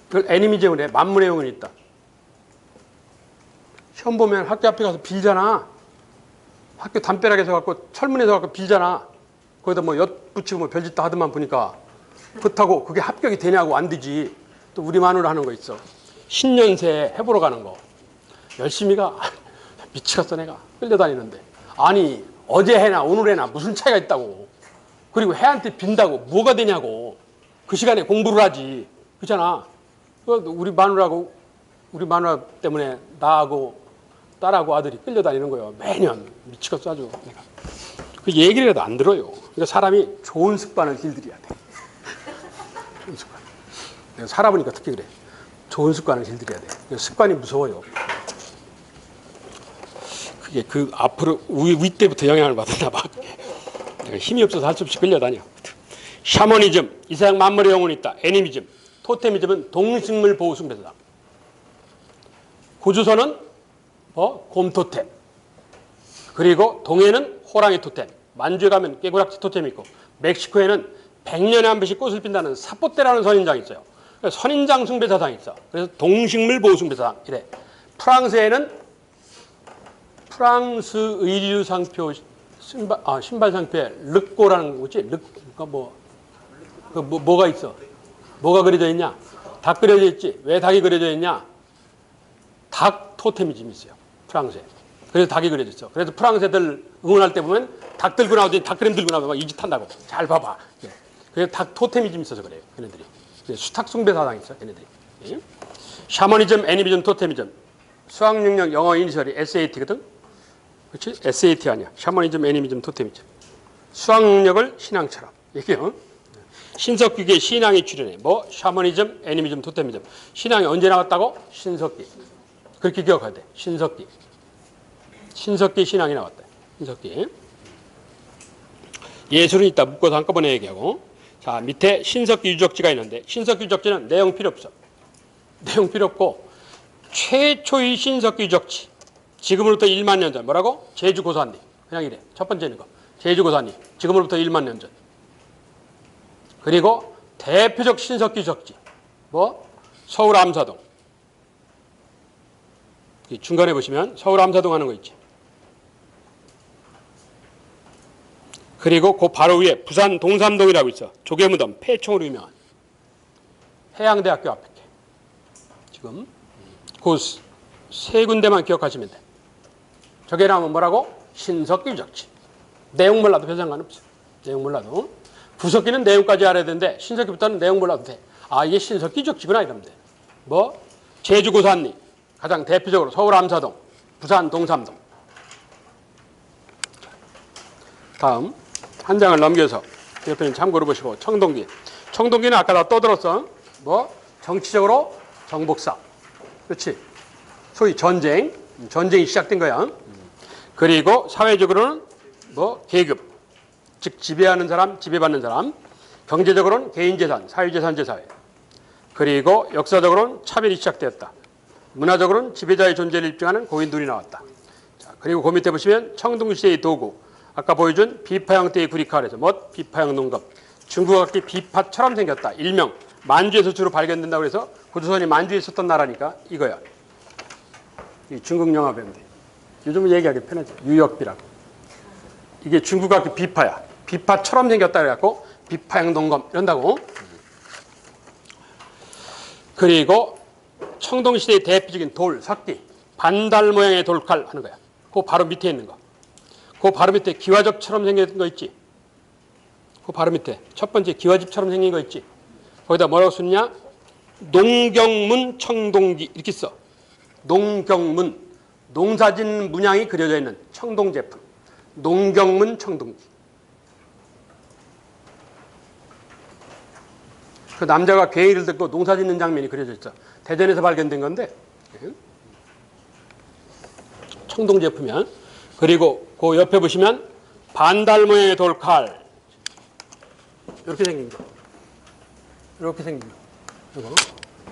그걸 애니미즘을 해. 만물의 영혼이 있다. 시험 보면 학교 앞에 가서 빌잖아. 학교 담벼락에서 갖고 철문에서 갖고 빌잖아. 거기다 뭐 엿 붙이고 뭐 별짓 다 하더만 보니까 그렇다고 그게 합격이 되냐고 안 되지. 또 우리 마누라 하는 거 있어. 신년새 해보러 가는 거. 열심히 가. 미치겠어 내가. 끌려다니는데. 아니 어제 해나 오늘 해나 무슨 차이가 있다고. 그리고 해한테 빈다고 뭐가 되냐고. 그 시간에 공부를 하지. 그렇잖아. 우리 마누라 때문에 나하고 딸하고 아들이 끌려다니는 거예요. 매년. 미치겠어 아주 내가. 그 얘기를 해도 안 들어요. 그러니까 사람이 좋은 습관을 길들여야 돼. 좋은 습관. 내가 살아보니까 특히 그래. 좋은 습관을 길들여야 돼. 습관이 무서워요. 그게 그 앞으로 위 때부터 영향을 받았나 봐. 힘이 없어서 할 수 없이 끌려다녀. 샤머니즘, 이 세상 만물의 영혼이 있다. 애니미즘, 토테미즘은 동식물 보호 숭배다. 구주선은 곰토템. 그리고 동해는 호랑이 토템. 만주에 가면 깨구락지 토템이 있고, 멕시코에는 100년에 한 번씩 꽃을 핀다는 사포테라는 선인장이 있어요. 선인장 숭배 사상이 있어. 그래서 동식물 보호 숭배 사상 이래. 프랑스에는 프랑스 의류 상표 신발 상표에 르꼬라는 거지. 뭐가 있어? 뭐가 그려져 있냐? 닭 그려져 있지. 왜 닭이 그려져 있냐? 닭 토테미즘이 있어요. 프랑스에. 그래서 닭이 그려져 있어. 그래서 프랑스 애들 응원할 때 보면 닭 들고 나오더니 닭 그림 들고 나오면 막 이 짓 한다고. 잘 봐봐. 그래서 닭 토테미즘이 있어서 그래요. 걔네들이. 수탉 숭배 사상이 있어. 걔네들이. 샤머니즘, 애니미즘, 토테미즘. 수학 능력 영어 이니셜이 SAT거든. 그렇지? SAT 아니야. 샤머니즘, 애니미즘, 토테미즘. 수학 능력을 신앙처럼. 얘기요. 신석기에 신앙이 출현해. 샤머니즘, 애니미즘, 토테미즘. 신앙이 언제 나왔다고? 신석기. 그렇게 기억해야 돼. 신석기. 신석기 신앙이 나왔다. 신석기. 예술은 이따 묶어서 한꺼번에 얘기하고. 자, 밑에 신석기 유적지가 있는데, 신석기 유적지는 내용 필요 없어. 내용 필요 없고, 최초의 신석기 유적지. 지금으로부터 1만 년 전. 뭐라고? 제주 고사리. 그냥 이래. 첫 번째는 거. 제주 고사리. 지금으로부터 1만 년 전. 그리고 대표적 신석기 유적지. 서울 암사동. 중간에 보시면 서울 암사동 하는 거 있지. 그리고 그 바로 위에 부산 동삼동이라고 있어. 조개무덤, 폐총으로 유명한. 해양대학교 앞에. 지금 그 세 군데만 기억하시면 돼. 저게 나오면 뭐라고? 신석기 유적지. 내용 몰라도 별 상관없어. 내용 몰라도. 구석기는 내용까지 알아야 되는데 신석기부터는 내용 몰라도 돼. 아, 이게 신석기 유적지구나 이러면 돼. 제주 고사리. 가장 대표적으로 서울 암사동, 부산 동삼동. 다음 한 장을 넘겨서 옆에는 참고로 보시고 청동기. 청동기는 아까 다 떠들었어. 정치적으로 정복사. 그렇지. 소위 전쟁이 시작된 거야. 그리고 사회적으로는 계급. 즉 지배하는 사람, 지배받는 사람. 경제적으로는 개인재산, 사유재산 제사회. 그리고 역사적으로는 차별이 시작되었다. 문화적으로는 지배자의 존재를 입증하는 고인돌이 나왔다. 자, 그리고 그 밑에 보시면 청동시대의 도구. 아까 보여준 비파 형태의 구리칼에서 비파형 농검. 중국악기 비파처럼 생겼다. 일명 만주에서 주로 발견된다고 해서 구조선이 만주에 있었던 나라니까 이거야. 이 중국 영화 배우인데 요즘은 얘기하기 편하지. 유역비라고. 이게 중국악기 비파야. 비파처럼 생겼다 그래갖고 비파형 농검 이런다고. 그리고 청동시대의 대표적인 돌, 석기, 반달 모양의 돌칼 하는 거야. 그 바로 밑에 있는 거. 그 바로 밑에 기와집처럼 생긴 거 있지. 그 바로 밑에 첫 번째 기와집처럼 생긴 거 있지. 거기다 뭐라고 쓰냐? 농경문 청동기 이렇게 써. 농경문. 농사짓는 문양이 그려져 있는 청동 제품. 농경문 청동기. 그 남자가 괴이를 듣고 농사짓는 장면이 그려져 있어. 대전에서 발견된 건데 청동 제품이야. 그리고 그 옆에 보시면 반달 모양의 돌칼 이렇게 생긴 거. 이렇게 생긴 거. 이거.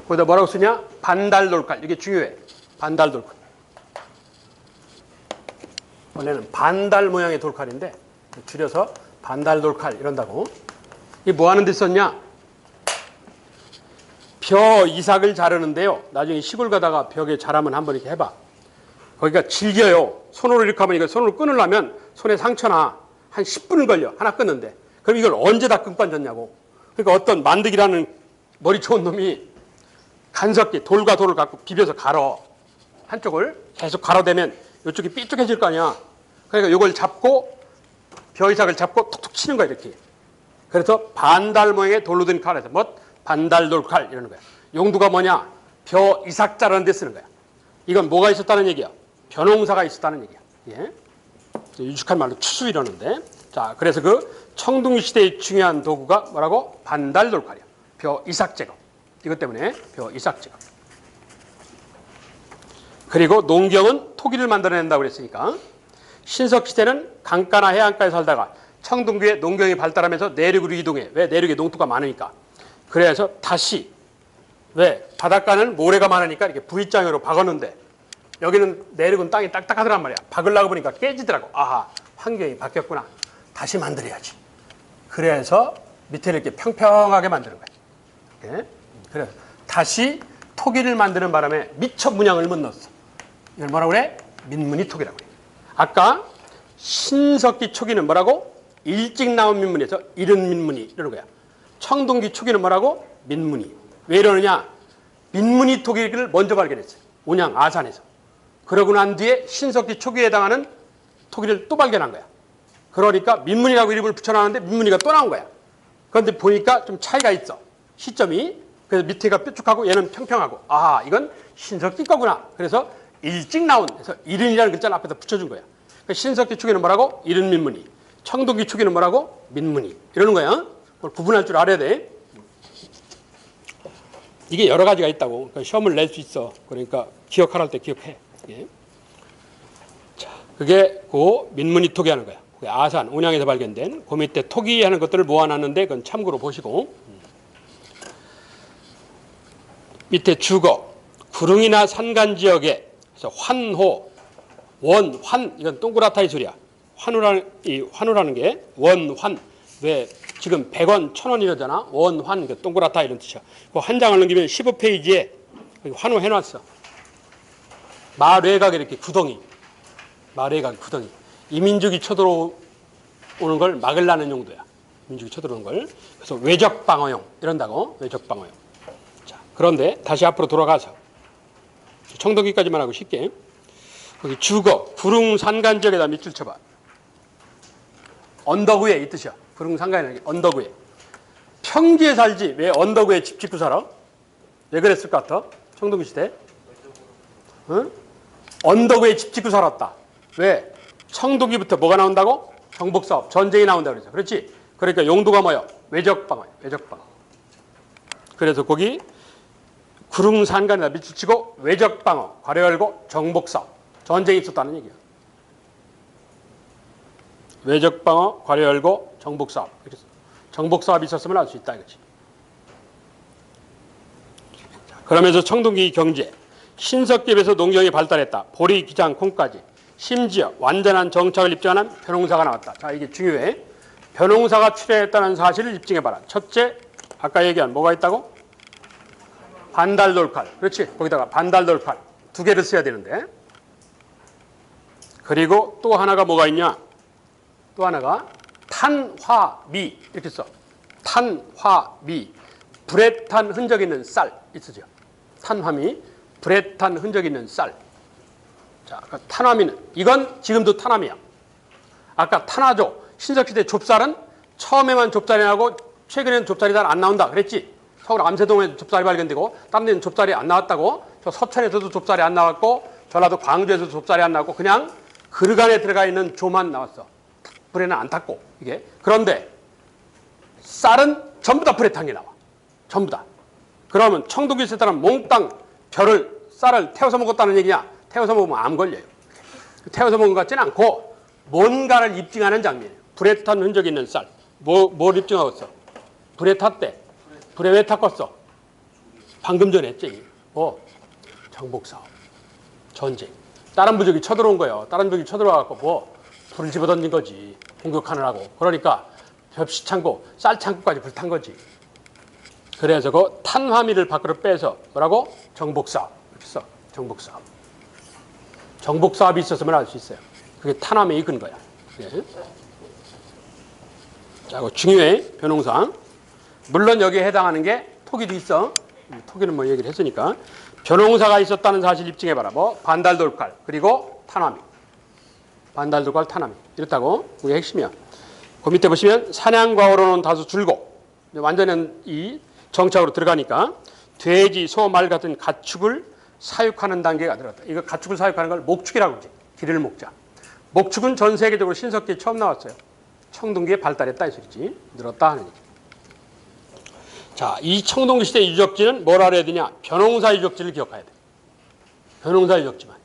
거기다 뭐라고 쓰냐? 반달 돌칼. 이게 중요해. 반달 돌칼. 원래는 반달 모양의 돌칼인데 줄여서 반달 돌칼 이런다고. 이게 뭐 하는 데 썼냐? 벼 이삭을 자르는데요. 나중에 시골 가다가 벽에 자라면 한번 이렇게 해봐. 거기가 질겨요. 손으로 이렇게 하면 이거 손으로 끊으려면 손에 상처나 한 10분을 걸려. 하나 끊는데. 그럼 이걸 언제 다 끊고 앉았냐고. 그러니까 어떤 만드기라는 머리 좋은 놈이 간섭기, 돌과 돌을 갖고 비벼서 갈어. 한쪽을 계속 갈아대면 이쪽이 삐뚤해질 거 아니야. 그러니까 이걸 잡고 벼 이삭을 잡고 톡톡 치는 거야, 이렇게. 그래서 반달 모양의 돌로 된 칼에서 뭐 반달돌칼 이러는 거야. 용도가 뭐냐? 벼 이삭 자르는 데 쓰는 거야. 이건 뭐가 있었다는 얘기야? 벼농사가 있었다는 얘기야. 예? 유축한 말로 추수 이러는데. 자, 그래서 그 청동기 시대의 중요한 도구가 뭐라고? 반달돌칼이야. 벼 이삭 제거. 이것 때문에 벼 이삭 제거. 그리고 농경은 토기를 만들어낸다고 그랬으니까 신석 시대는 강가나 해안가에 살다가 청동기에 농경이 발달하면서 내륙으로 이동해. 왜? 내륙에 농토가 많으니까. 그래서 다시 왜? 바닷가는 모래가 많으니까 이렇게 V자형으로 박았는데 여기는 내륙은 땅이 딱딱하더란 말이야. 박으려고 보니까 깨지더라고. 아하, 환경이 바뀌었구나. 다시 만들어야지. 그래서 밑에를 이렇게 평평하게 만드는 거야. 예? 그래서 다시 토기를 만드는 바람에 미처 문양을 못 넣었어. 이걸 뭐라고 그래? 민문이 토기라고 그래. 아까 신석기 초기는 뭐라고? 일찍 나온 민문에서 이른 민문이 이러는 거야. 청동기 초기는 뭐라고? 민문이. 왜 이러느냐? 민문이 토기를 먼저 발견했어요. 온양 아산에서. 그러고 난 뒤에 신석기 초기에 해당하는 토기를 또 발견한 거야. 그러니까 민문이라고 이름을 붙여놨는데 민문이가 또 나온 거야. 그런데 보니까 좀 차이가 있어. 시점이. 그래서 밑에가 뾰족하고 얘는 평평하고. 아, 이건 신석기 거구나. 그래서 일찍 나온. 그래서 이른이라는 글자를 앞에다 붙여준 거야. 그러니까 신석기 초기는 뭐라고? 이른 민문이. 청동기 초기는 뭐라고? 민문이. 이러는 거야. 그걸 구분할 줄 알아야 돼. 이게 여러 가지가 있다고. 그러니까 시험을 낼 수 있어. 그러니까 기억하라 할 때 기억해. 예. 자, 그게 그 민문이 토기 하는 거야. 그게 아산, 온양에서 발견된 그 밑에 토기 하는 것들을 모아놨는데 그건 참고로 보시고. 밑에 주거, 구릉이나 산간 지역에 그래서 환호, 원, 환 이건 동그랗다이 소리야. 환호라는 게 원, 환. 왜 지금 100원, 1000원 이러잖아. 원, 환, 동그랗다 이런 뜻이야. 그 한 장을 넘기면 15페이지에 환호 해놨어. 마뢰각 이렇게 구덩이. 마뢰각 구덩이. 이민족이 쳐들어오는 걸 막으려는 용도야. 민족이 쳐들어오는 걸. 그래서 외적방어용 이런다고. 외적방어용. 자, 그런데 다시 앞으로 돌아가서 청동기까지만 하고 쉽게. 거기 주거, 구릉 산간 지역에다 밑줄 쳐봐. 언덕 위에 이 뜻이야. 구릉 산간이 언덕 위에. 평지에 살지 왜 언덕 위에 집 짓고 살아? 왜 그랬을 것 같아? 청동기 시대. 응? 언덕 위에 집 짓고 살았다. 왜? 청동기부터 뭐가 나온다고? 정복사업, 전쟁이 나온다고 그랬죠. 그렇지? 그러니까 용도가 뭐야? 외적방어야. 외적방어. 그래서 거기 구릉 산간에다 밑줄 치고 외적방어, 괄호 열고 정복사업. 전쟁이 있었다는 얘기야. 외적방어, 괄호 열고 정복사업. 정복사업이 있었으면 알 수 있다 이거지. 그러면서 청동기 경제, 신석기에서 농경이 발달했다. 보리, 기장, 콩까지. 심지어 완전한 정착을 입증하는 벼농사가 나왔다. 자, 이게 중요해. 벼농사가 출현했다는 사실을 입증해봐라. 첫째, 아까 얘기한 뭐가 있다고? 반달돌칼. 그렇지? 거기다가 반달돌칼. 2개를 써야 되는데. 그리고 또 하나가 뭐가 있냐? 또 하나가 탄화미 이렇게 써. 탄화미. 불에 탄 흔적 있는 쌀 있으죠. 탄화미. 불에 탄 흔적 있는 쌀. 자, 그 탄화미는 이건 지금도 탄화미야. 아까 탄화조 신석시대 좁쌀은 처음에만 좁쌀이 나고 최근에는 좁쌀이 잘 안 나온다 그랬지. 서울 암세동에 좁쌀이 발견되고 다른 데는 좁쌀이 안 나왔다고. 저 서천에서도 좁쌀이 안 나왔고 전라도 광주에서도 좁쌀이 안 나왔고 그냥 그릇 안에 들어가 있는 조만 나왔어. 불에는 안 탔고 이게. 그런데 쌀은 전부 다 불에 탄 게 나와. 전부 다. 그러면 청동기 있을 때는 몽땅 쌀을 태워서 먹었다는 얘기냐? 태워서 먹으면 암 걸려요. 태워서 먹은 것 같지는 않고 뭔가를 입증하는 장면이에요. 불에 탄 흔적이 있는 쌀. 뭘 입증하고 있어? 불에 탔대. 불에 왜 탔겠어? 방금 전에 했지. 정복사업. 전쟁. 다른 부족이 쳐들어온 거예요. 다른 부족이 쳐들어와갖고 불을 집어던진 거지. 공격하느라고. 그러니까 접시창고, 쌀창고까지 불탄 거지. 그래서 그 탄화미를 밖으로 빼서 뭐라고? 정복사업. 이렇게 써. 정복사업. 정복사업이 있었으면 알 수 있어요. 그게 탄화미에 이끈 거야. 네. 자, 이거 중요해. 벼농상. 물론 여기에 해당하는 게 토기도 있어. 토기는 뭐 얘기를 했으니까. 벼농사가 있었다는 사실 입증해봐라. 반달돌칼. 그리고 탄화미. 반달돌칼, 탄화미. 이렇다고. 그게 핵심이야. 그 밑에 보시면 사냥과어로는 다소 줄고 완전히 이 정착으로 들어가니까 돼지, 소, 말 같은 가축을 사육하는 단계가 들어갔다. 이거 가축을 사육하는 걸 목축이라고 그러지. 기를 목자. 목축은 전 세계적으로 신석기에 처음 나왔어요. 청동기에 발달했다 이 소리지. 늘었다 하는 얘기. 자, 이 청동기 시대 유적지는 뭘 알아야 되냐? 벼농사 유적지를 기억해야 돼. 벼농사 유적지만.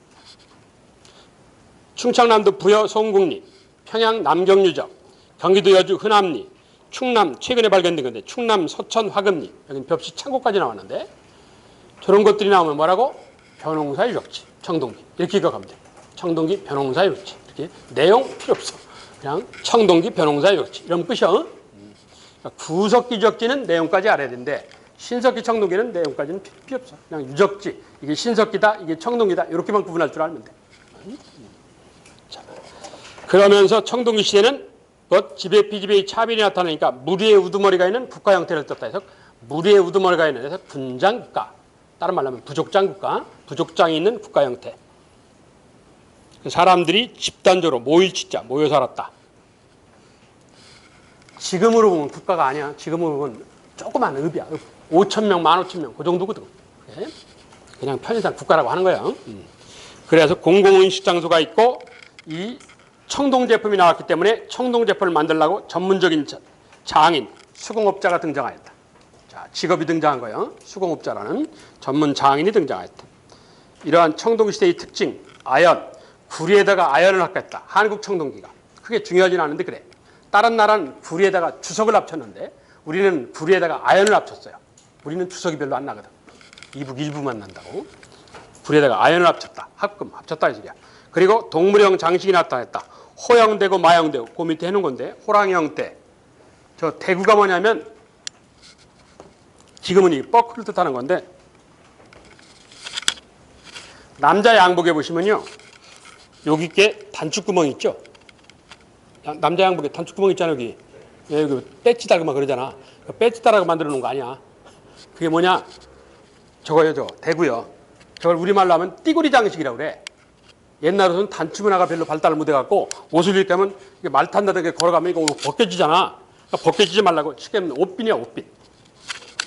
충청남도 부여 송국리, 평양 남경 유적, 경기도 여주 흔암리, 충남 최근에 발견된 건데 충남 서천 화금리, 여기는 벽시 창고까지 나왔는데 저런 것들이 나오면 뭐라고? 벼농사 유적지, 청동기. 이렇게 기억하면 돼. 청동기 벼농사 유적지. 이렇게 내용 필요 없어. 그냥 청동기 벼농사 유적지. 이런 끝이야. 그러니까 구석기 유적지는 내용까지 알아야 되는데 신석기 청동기는 내용까지는 필요 없어. 그냥 유적지. 이게 신석기다, 이게 청동기다. 이렇게만 구분할 줄 알면 돼. 자, 그러면서 청동기 시대는 지배 피지배의 차별이 나타나니까 무리의 우두머리가 있는 국가 형태를 떴다 해서 무리의 우두머리가 있는 해서 분장국가. 다른 말로 하면 부족장국가. 부족장이 있는 국가 형태. 사람들이 집단적으로 모일치자 모여 살았다. 지금으로 보면 국가가 아니야. 지금으로 보면 조그만 읍이야. 5,000명, 15,000명 그 정도거든. 그냥 편의상 국가라고 하는 거야. 그래서 공공의식 장소가 있고 이 청동 제품이 나왔기 때문에 청동 제품을 만들려고 전문적인 장인, 수공업자가 등장하였다. 자, 직업이 등장한 거예요. 수공업자라는 전문 장인이 등장하였다. 이러한 청동 시대의 특징, 아연, 구리에다가 아연을 합했다. 한국 청동기가. 크게 중요하진 않은데 그래. 다른 나라는 구리에다가 주석을 합쳤는데 우리는 구리에다가 아연을 합쳤어요. 우리는 주석이 별로 안 나거든. 이북 일부만 난다고. 구리에다가 아연을 합쳤다. 합쳤다 이 소리야. 그리고 동물형 장식이 나타났다. 호형대고 마형대고 그 밑에 해놓은 건데 호랑이 형태. 저 대구가 뭐냐면 지금은 이 뻐크를 뜻하는 건데 남자 양복에 보시면요. 여기 께 단축구멍 있죠? 남자 양복에 단축구멍 있잖아 여기. 여기 배지 달고 막 그러잖아. 배지 달라고 만들어 놓은 거 아니야. 그게 뭐냐? 저거요, 저 대구요. 저걸 우리말로 하면 띠구리 장식이라고 그래. 옛날에는 단추 문화가 별로 발달을 못해갖고 옷을 입게 하면 말 탄다든가 걸어가면 이거 벗겨지잖아. 그러니까 벗겨지지 말라고 쉽게 하면 옷빈이야, 옷빈.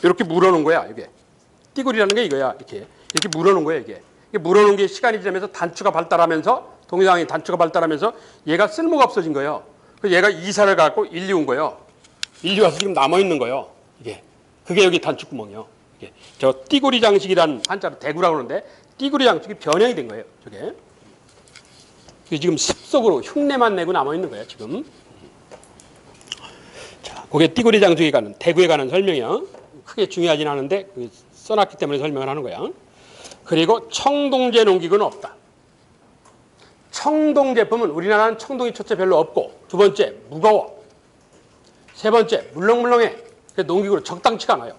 이렇게 물어놓은 거야, 이게. 띠구리라는 게 이거야, 이렇게 물어놓은 거야, 이게. 물어놓은 게 시간이 지나면서 단추가 발달하면서 동영상이 단추가 발달하면서 얘가 쓸모가 없어진 거예요. 그래서 얘가 이사를 갖고 일리 온 거예요. 일리 와서 지금 남아있는 거예요. 이게. 그게 여기 단축구멍이요. 이게. 저 띠구리 장식이라는 한자로 대구라고 그러는데 띠구리 장식이 변형이 된 거예요. 저게. 지금 습속으로 흉내만 내고 남아있는 거예요. 지금. 자, 그게 띠구리 장식에 관한 대구에 관한 설명이요. 크게 중요하진 않은데 써놨기 때문에 설명을 하는 거야. 그리고 청동제 농기구는 없다. 청동 제품은 우리나라는 청동이 첫째 별로 없고 두 번째 무거워. 세 번째 물렁물렁해. 농기구로 적당치가 않아요.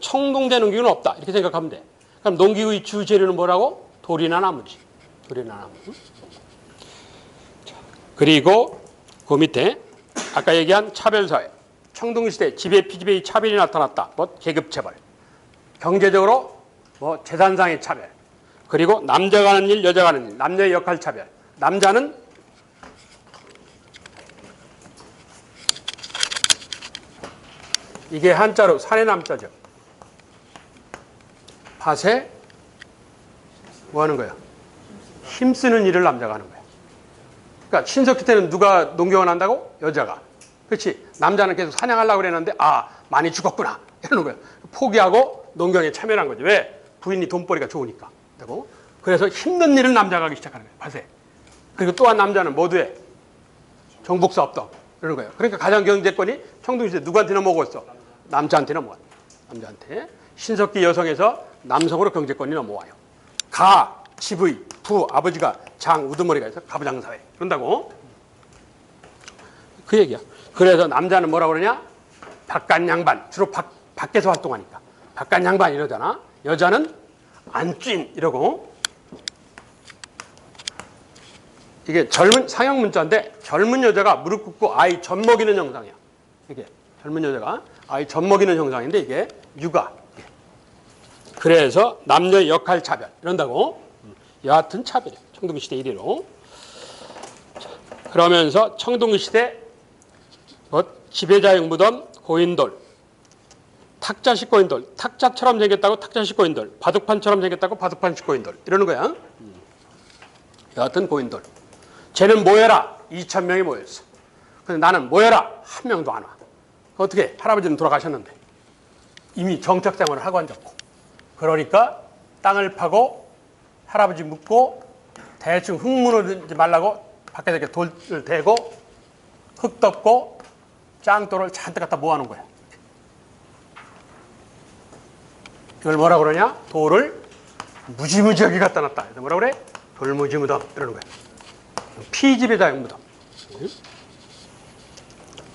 청동제 농기구는 없다. 이렇게 생각하면 돼. 그럼 농기구의 주 재료는 뭐라고? 돌이나 나무지. 돌이나 나무. 자, 그리고 그 밑에 아까 얘기한 차별사회. 청동시대 지배 피지배의 차별이 나타났다. 뭐 계급체벌. 경제적으로 뭐 재산상의 차별. 그리고 남자가 하는 일, 여자가 하는 일. 남녀의 역할 차별. 남자는 이게 한자로 산의 남자죠. 밭에 뭐 하는 거야? 힘쓰는 일을 남자가 하는 거야. 그러니까 신석기 때는 누가 농경을 한다고? 여자가. 그렇지. 남자는 계속 사냥하려고 그랬는데 아 많이 죽었구나 이러는 거야. 포기하고 농경에 참여한 거죠. 왜? 부인이 돈벌이가 좋으니까. 그래서 힘든 일을 남자가 하기 시작하는 거예요. 밭에. 그리고 또한 남자는 모두에 정복사업도 하고 이러는 거예요. 그러니까 가장 경제권이 청동시대 누구한테 넘어갔어? 남자한테 넘어와요. 남자한테. 신석기 여성에서 남성으로 경제권이 넘어와요. 가, 집의, 부, 아버지가 장, 우두머리가 있어 가부장사회. 그런다고. 그 얘기야. 그래서 남자는 뭐라고 그러냐? 바깥양반. 주로 밖에서 활동하니까. 바깥양반 이러잖아. 여자는 안찐 이러고. 이게 젊은 상형 문자인데 젊은 여자가 무릎 꿇고 아이 젖 먹이는 형상이야. 이게 젊은 여자가 아이 젖 먹이는 형상인데 이게 육아. 그래서 남녀의 역할 차별 이런다고. 여하튼 차별이야. 청동기 시대 1위로. 그러면서 청동기 시대 지배자형 무덤, 고인돌, 탁자식 고인돌, 탁자처럼 생겼다고 탁자식 고인돌, 바둑판처럼 생겼다고 바둑판식 고인돌 이러는 거야. 여하튼 고인돌. 쟤는 모여라. 2,000명이 모였어. 근데 나는 모여라. 한 명도 안 와. 어떻게? 할아버지는 돌아가셨는데 이미 정착장을 하고 앉았고. 그러니까 땅을 파고 할아버지 묻고 대충 흙 무너지지 말라고 밖에서 이렇게 돌을 대고 흙 덮고 짱돌을 잔뜩 갖다 모아놓은 거야. 이걸 뭐라 그러냐? 돌을 무지무지하게 갖다 놨다. 뭐라 그래? 돌무지 무덤 이러는 거야. 피지배자형 무덤.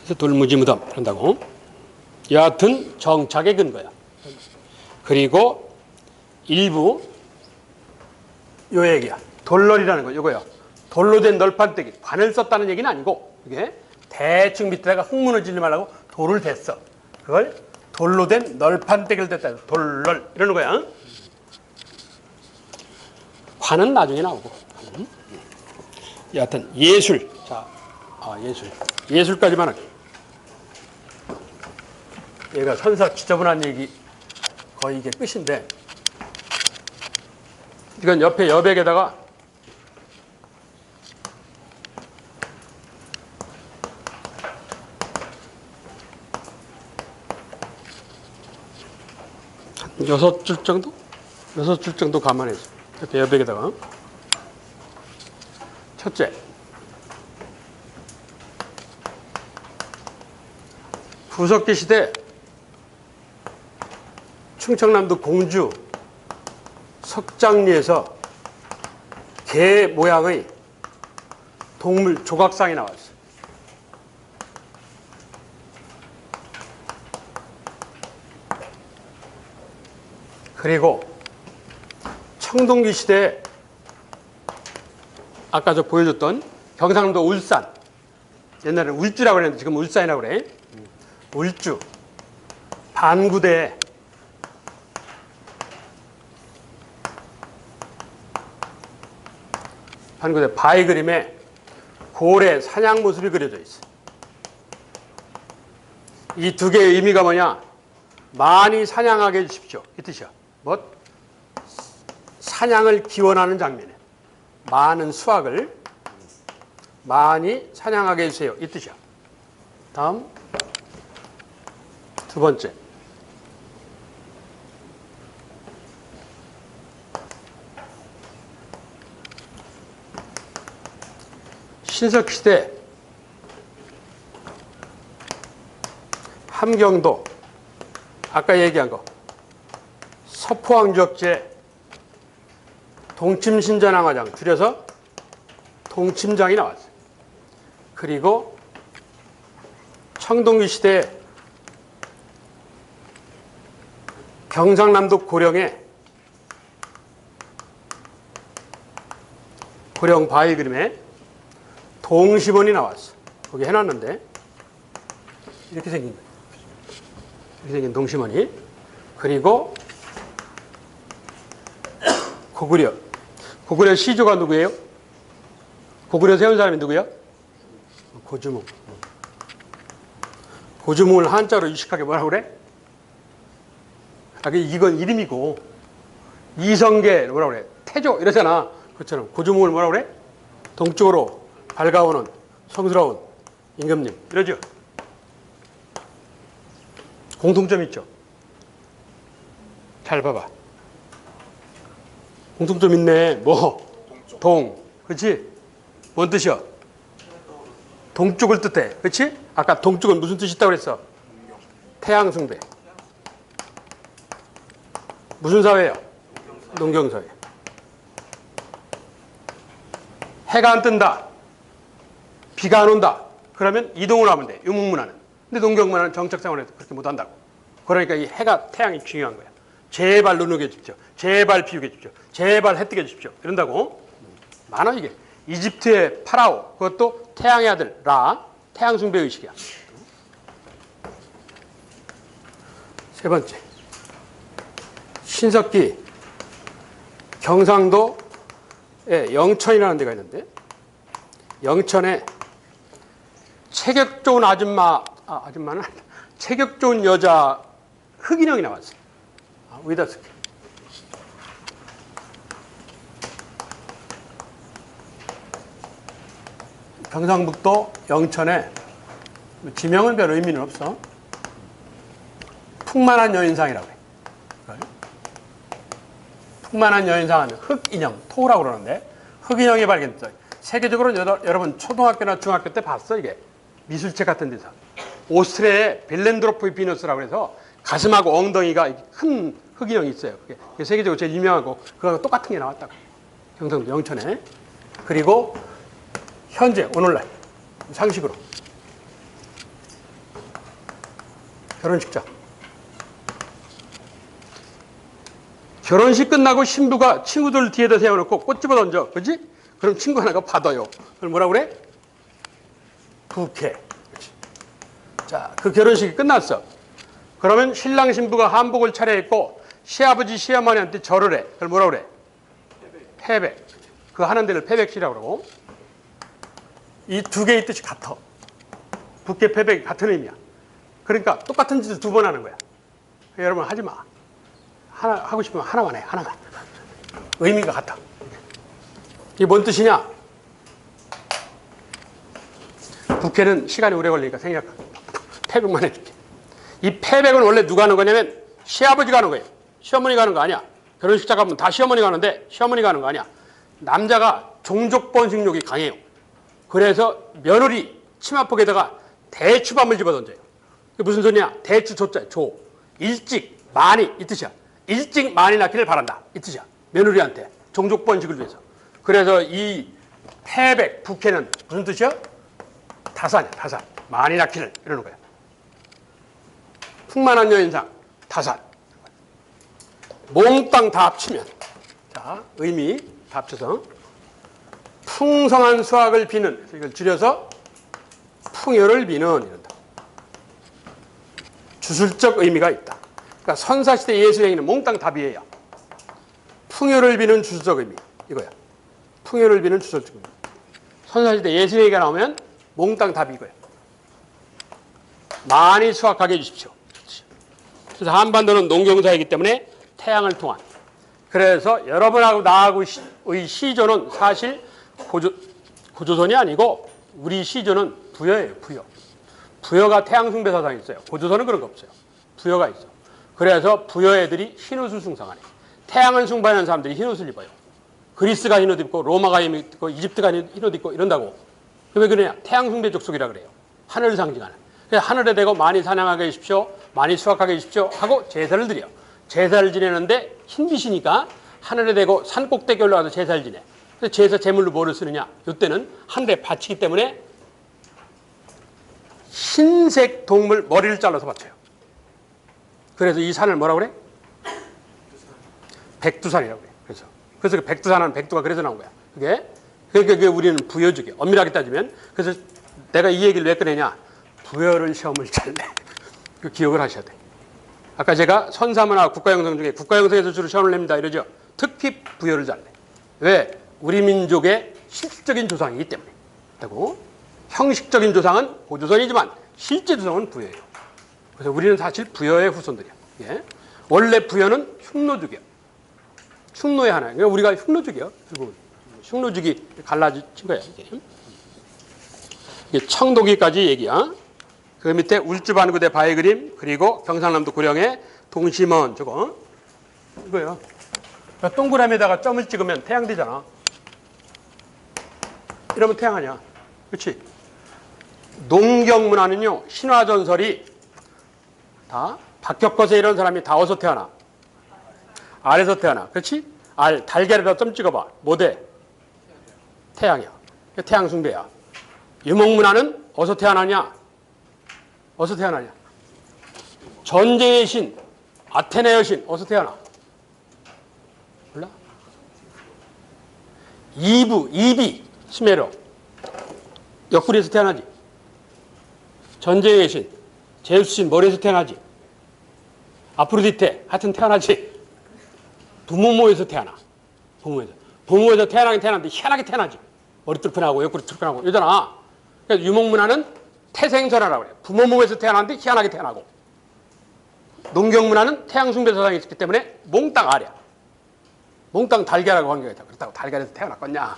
그래서 돌무지 무덤 한다고. 여하튼 정착의 근거야. 그리고 일부 요 얘기야. 돌널이라는 거 이거야. 돌로 된 널판대기. 관을 썼다는 얘기는 아니고 이게 대충 밑에다가 흙 무너지지 말라고 돌을 댔어. 그걸 돌로 된 널판대기를 댔다. 돌널 이러는 거야. 관은 나중에 나오고. 여하튼 예술. 자, 예술. 예술까지만 하게. 얘가 선사 지저분한 얘기 거의 이게 끝인데 이건 옆에 여백에다가 한 6줄 정도? 6줄 정도 감안해서 옆에 여백에다가 첫째, 구석기 시대 충청남도 공주 석장리에서 개 모양의 동물 조각상이 나왔어요. 그리고 청동기 시대에 아까 저 보여줬던 경상남도 울산, 옛날에는 울주라고 그랬는데 지금 울산이라고 그래. 울주 반구대에 바위 그림에 고래 사냥 모습이 그려져 있어. 이 두 개의 의미가 뭐냐? 많이 사냥하게 해주십시오. 이 뜻이야. 뭐? 사냥을 기원하는 장면이야. 많은 수확을 많이 사냥하게 해주세요. 이 뜻이야. 다음 두 번째. 신석시대 함경도 아까 얘기한 거 서포왕족제 동침신전항화장 줄여서 동침장이 나왔어요. 그리고 청동기 시대에 경상남도 고령에 고령 바위 그림에 동심원이 나왔어. 거기 해놨는데 이렇게 생긴 거예요. 이렇게 생긴 동심원이. 그리고 고구려. 고구려 시조가 누구예요? 고구려 세운 사람이 누구야? 고주몽. 고주몽을 한자로 유식하게 뭐라고 그래? 이건 이름이고 이성계 뭐라고 그래? 태조 이러잖아. 그렇잖아. 고주몽을 뭐라고 그래? 동쪽으로 밝아오는 성스러운 임금님 이러죠. 공통점 있죠. 잘 봐봐. 공통점 있네. 뭐? 동. 그렇지? 뭔 뜻이야? 동쪽을 뜻해. 그렇지? 아까 동쪽은 무슨 뜻이 있다고 그랬어? 태양 숭배. 무슨 사회예요? 농경사회. 해가 안 뜬다. 비가 안 온다. 그러면 이동을 하면 돼. 유목문화는. 근데 농경문화는 정착생활에서 그렇게 못한다고. 그러니까 이 해가 태양이 중요한 거야. 제발 눈오게 해주십시오. 제발 비우게 해주십시오. 제발 해 뜨게 해주십시오. 이런다고. 많아 이게. 이집트의 파라오. 그것도 태양의 아들 라. 태양 숭배 의식이야. 세 번째. 신석기 경상도에 영천이라는 데가 있는데 영천에 체격 좋은 아줌마는 체격 좋은 여자 흑인형이 나왔어요. 위다스키. 경상북도 영천에 지명은 별 의미는 없어. 풍만한 여인상이라고 해. 풍만한 여인상은 흑인형, 토라고 그러는데 흑인형이 발견됐어요. 세계적으로 여러분 초등학교나 중학교 때 봤어 이게. 미술책 같은 데서. 오스트리아의 벨렌드로프 비너스라고 해서 가슴하고 엉덩이가 큰 흑인형이 있어요. 그게 세계적으로 제일 유명하고 그거하고 똑같은 게 나왔다고. 경상도 영천에. 그리고 현재 오늘날 상식으로 결혼식장. 결혼식 끝나고 신부가 친구들 뒤에다 세워놓고 꽃 집어 던져. 그지? 그럼 친구 하나가 받아요. 그걸 뭐라 그래? 부케. 그렇지. 자, 그 결혼식이 끝났어. 그러면 신랑 신부가 한복을 차려입고 시아버지 시어머니한테 절을 해. 그걸 뭐라 그래? 패백. 그 하는 데를 패백시라고 그러고. 이 두 개의 뜻이 같아. 부케 패백이 같은 의미야. 그러니까 똑같은 짓을 두 번 하는 거야. 여러분 하지 마. 하나 하고 싶으면 하나만 해. 하나만. 의미가 같아. 이게 뭔 뜻이냐? 부케는 시간이 오래 걸리니까 생략하고 패백만 해줄게. 이 패백은 원래 누가 하는 거냐면 시아버지가 하는 거예요. 시어머니가 하는 거 아니야. 결혼식장 가면 다 시어머니가 하는데 시어머니가 하는 거 아니야. 남자가 종족 번식욕이 강해요. 그래서 며느리 치마폭에다가 대추밤을 집어던져요. 그게 무슨 소리냐? 대추 조자, 조. 일찍 많이 이 뜻이야. 일찍 많이 낳기를 바란다 이 뜻이야. 며느리한테 종족 번식을 위해서. 그래서 이 패백, 부케는 무슨 뜻이야? 다산이야. 다산. 많이 낳기를 이러는 거야. 풍만한 여인상, 다산. 몽땅 다 합치면, 자, 의미 다 합쳐서 풍성한 수확을 비는, 이걸 줄여서 풍요를 비는 이런다. 주술적 의미가 있다. 그러니까 선사시대 예술행위는 몽땅 답이에요. 풍요를 비는 주술적 의미 이거야. 풍요를 비는 주술적 의미. 선사시대 예술행위가 나오면 몽땅 답이 이거야. 많이 수확하게 해주십시오. 그래서 한반도는 농경사이기 때문에 태양을 통한. 그래서 여러분하고 나하고의 시조는 사실 고조선이 아니고 우리 시조는 부여예요. 부여. 부여가 태양숭배 사상이 있어요. 고조선은 그런 거 없어요. 부여가 있어. 그래서 부여 애들이 흰옷을 숭상하네. 태양을 숭배하는 사람들이 흰옷을 입어요. 그리스가 흰옷 입고 로마가 흰옷 입고 이집트가 흰옷 입고 이런다고. 왜 그러냐? 태양숭배 족속이라 그래요. 하늘을 상징하는. 그래서 하늘에 대고 많이 사냥하게 해주십시오. 많이 수확하게 해주십시오. 하고 제사를 드려. 제사를 지내는데 흰빛이니까 하늘에 대고 산 꼭대기에 올라가서 제사를 지내. 그래서 제사 제물로 뭐를 쓰느냐? 이때는 하늘에 바치기 때문에 흰색 동물 머리를 잘라서 바쳐요. 그래서 이 산을 뭐라고 그래? 백두산이라고 그래. 그래서 그 백두산은 백두가 그래서 나온 거야. 그게 우리는 부여주기. 엄밀하게 따지면. 그래서 내가 이 얘기를 왜 꺼내냐? 부여를 시험을 잘 내. 그 기억을 하셔야 돼. 아까 제가 선사문화 국가영상 중에 국가영상에서 주로 시험을 냅니다 이러죠. 특히 부여를 잘 내. 왜? 우리 민족의 실질적인 조상이기 때문에. 그리고 형식적인 조상은 고조선이지만 실제 조상은 부여예요. 그래서 우리는 사실 부여의 후손들이야. 예? 원래 부여는 흉노족이야. 흉노의 하나. 그러니까 우리가 흉노족이야. 그리고 흉노족이 갈라진 거야. 이게 청도기까지 얘기야. 그 밑에 울주반구대 바위 그림, 그리고 경상남도 고령의 동심원 저거 이거요. 그러니까 동그라미에다가 점을 찍으면 태양 되잖아. 이러면 태양 아니야. 그렇지? 농경문화는요, 신화전설이 다 박혁거세 이런 사람이 다 어디서 태어나? 알에서 태어나. 그렇지? 알, 달걀에다 점 찍어봐. 뭐 돼? 태양이야. 태양 숭배야. 유목문화는 어디서 태어나냐? 어디서 태어나냐? 전쟁의 신, 아테네 여신, 어디서 태어나? 몰라? 이비, 스메로. 옆구리에서 태어나지. 전쟁의 신, 제우스 신, 머리에서 태어나지. 아프로디테, 하여튼 태어나지. 부모모에서 태어나. 부모에서 태어나긴 태어났는데 희한하게 태어나지. 머리 뚫고 나고 옆구리 뚫고 나고 이러잖아. 그래서 유목문화는 태생선화라고 그래요. 부모 몸에서 태어났는데 희한하게 태어나고. 농경문화는 태양숭배 사상이 있기 때문에 몽땅 아래야. 몽땅 달걀하고 관계가 있다. 그렇다고 달걀에서 태어났겠냐?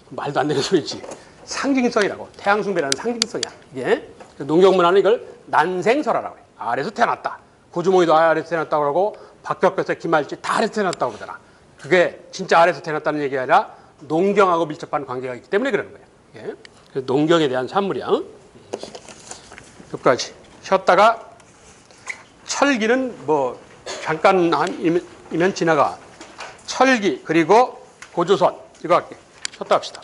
말도 안 되는 소리지. 상징성이라고. 태양숭배라는 상징성이야. 이게 농경문화는 이걸 난생설화라고 해요. 아래에서 태어났다. 고주몽이도 아래에서 태어났다고 그러고 박벽뼈세 김말지 다 아래에서 태어났다고 그러잖아. 그게 진짜 아래에서 태어났다는 얘기가 아니라 농경하고 밀접한 관계가 있기 때문에 그러는 거예요. 예? 그래서 농경에 대한 산물이야. 여기까지. 쉬었다가 철기는 뭐 잠깐 이면 지나가. 철기 그리고 고조선 이거 할게. 쉬었다 합시다.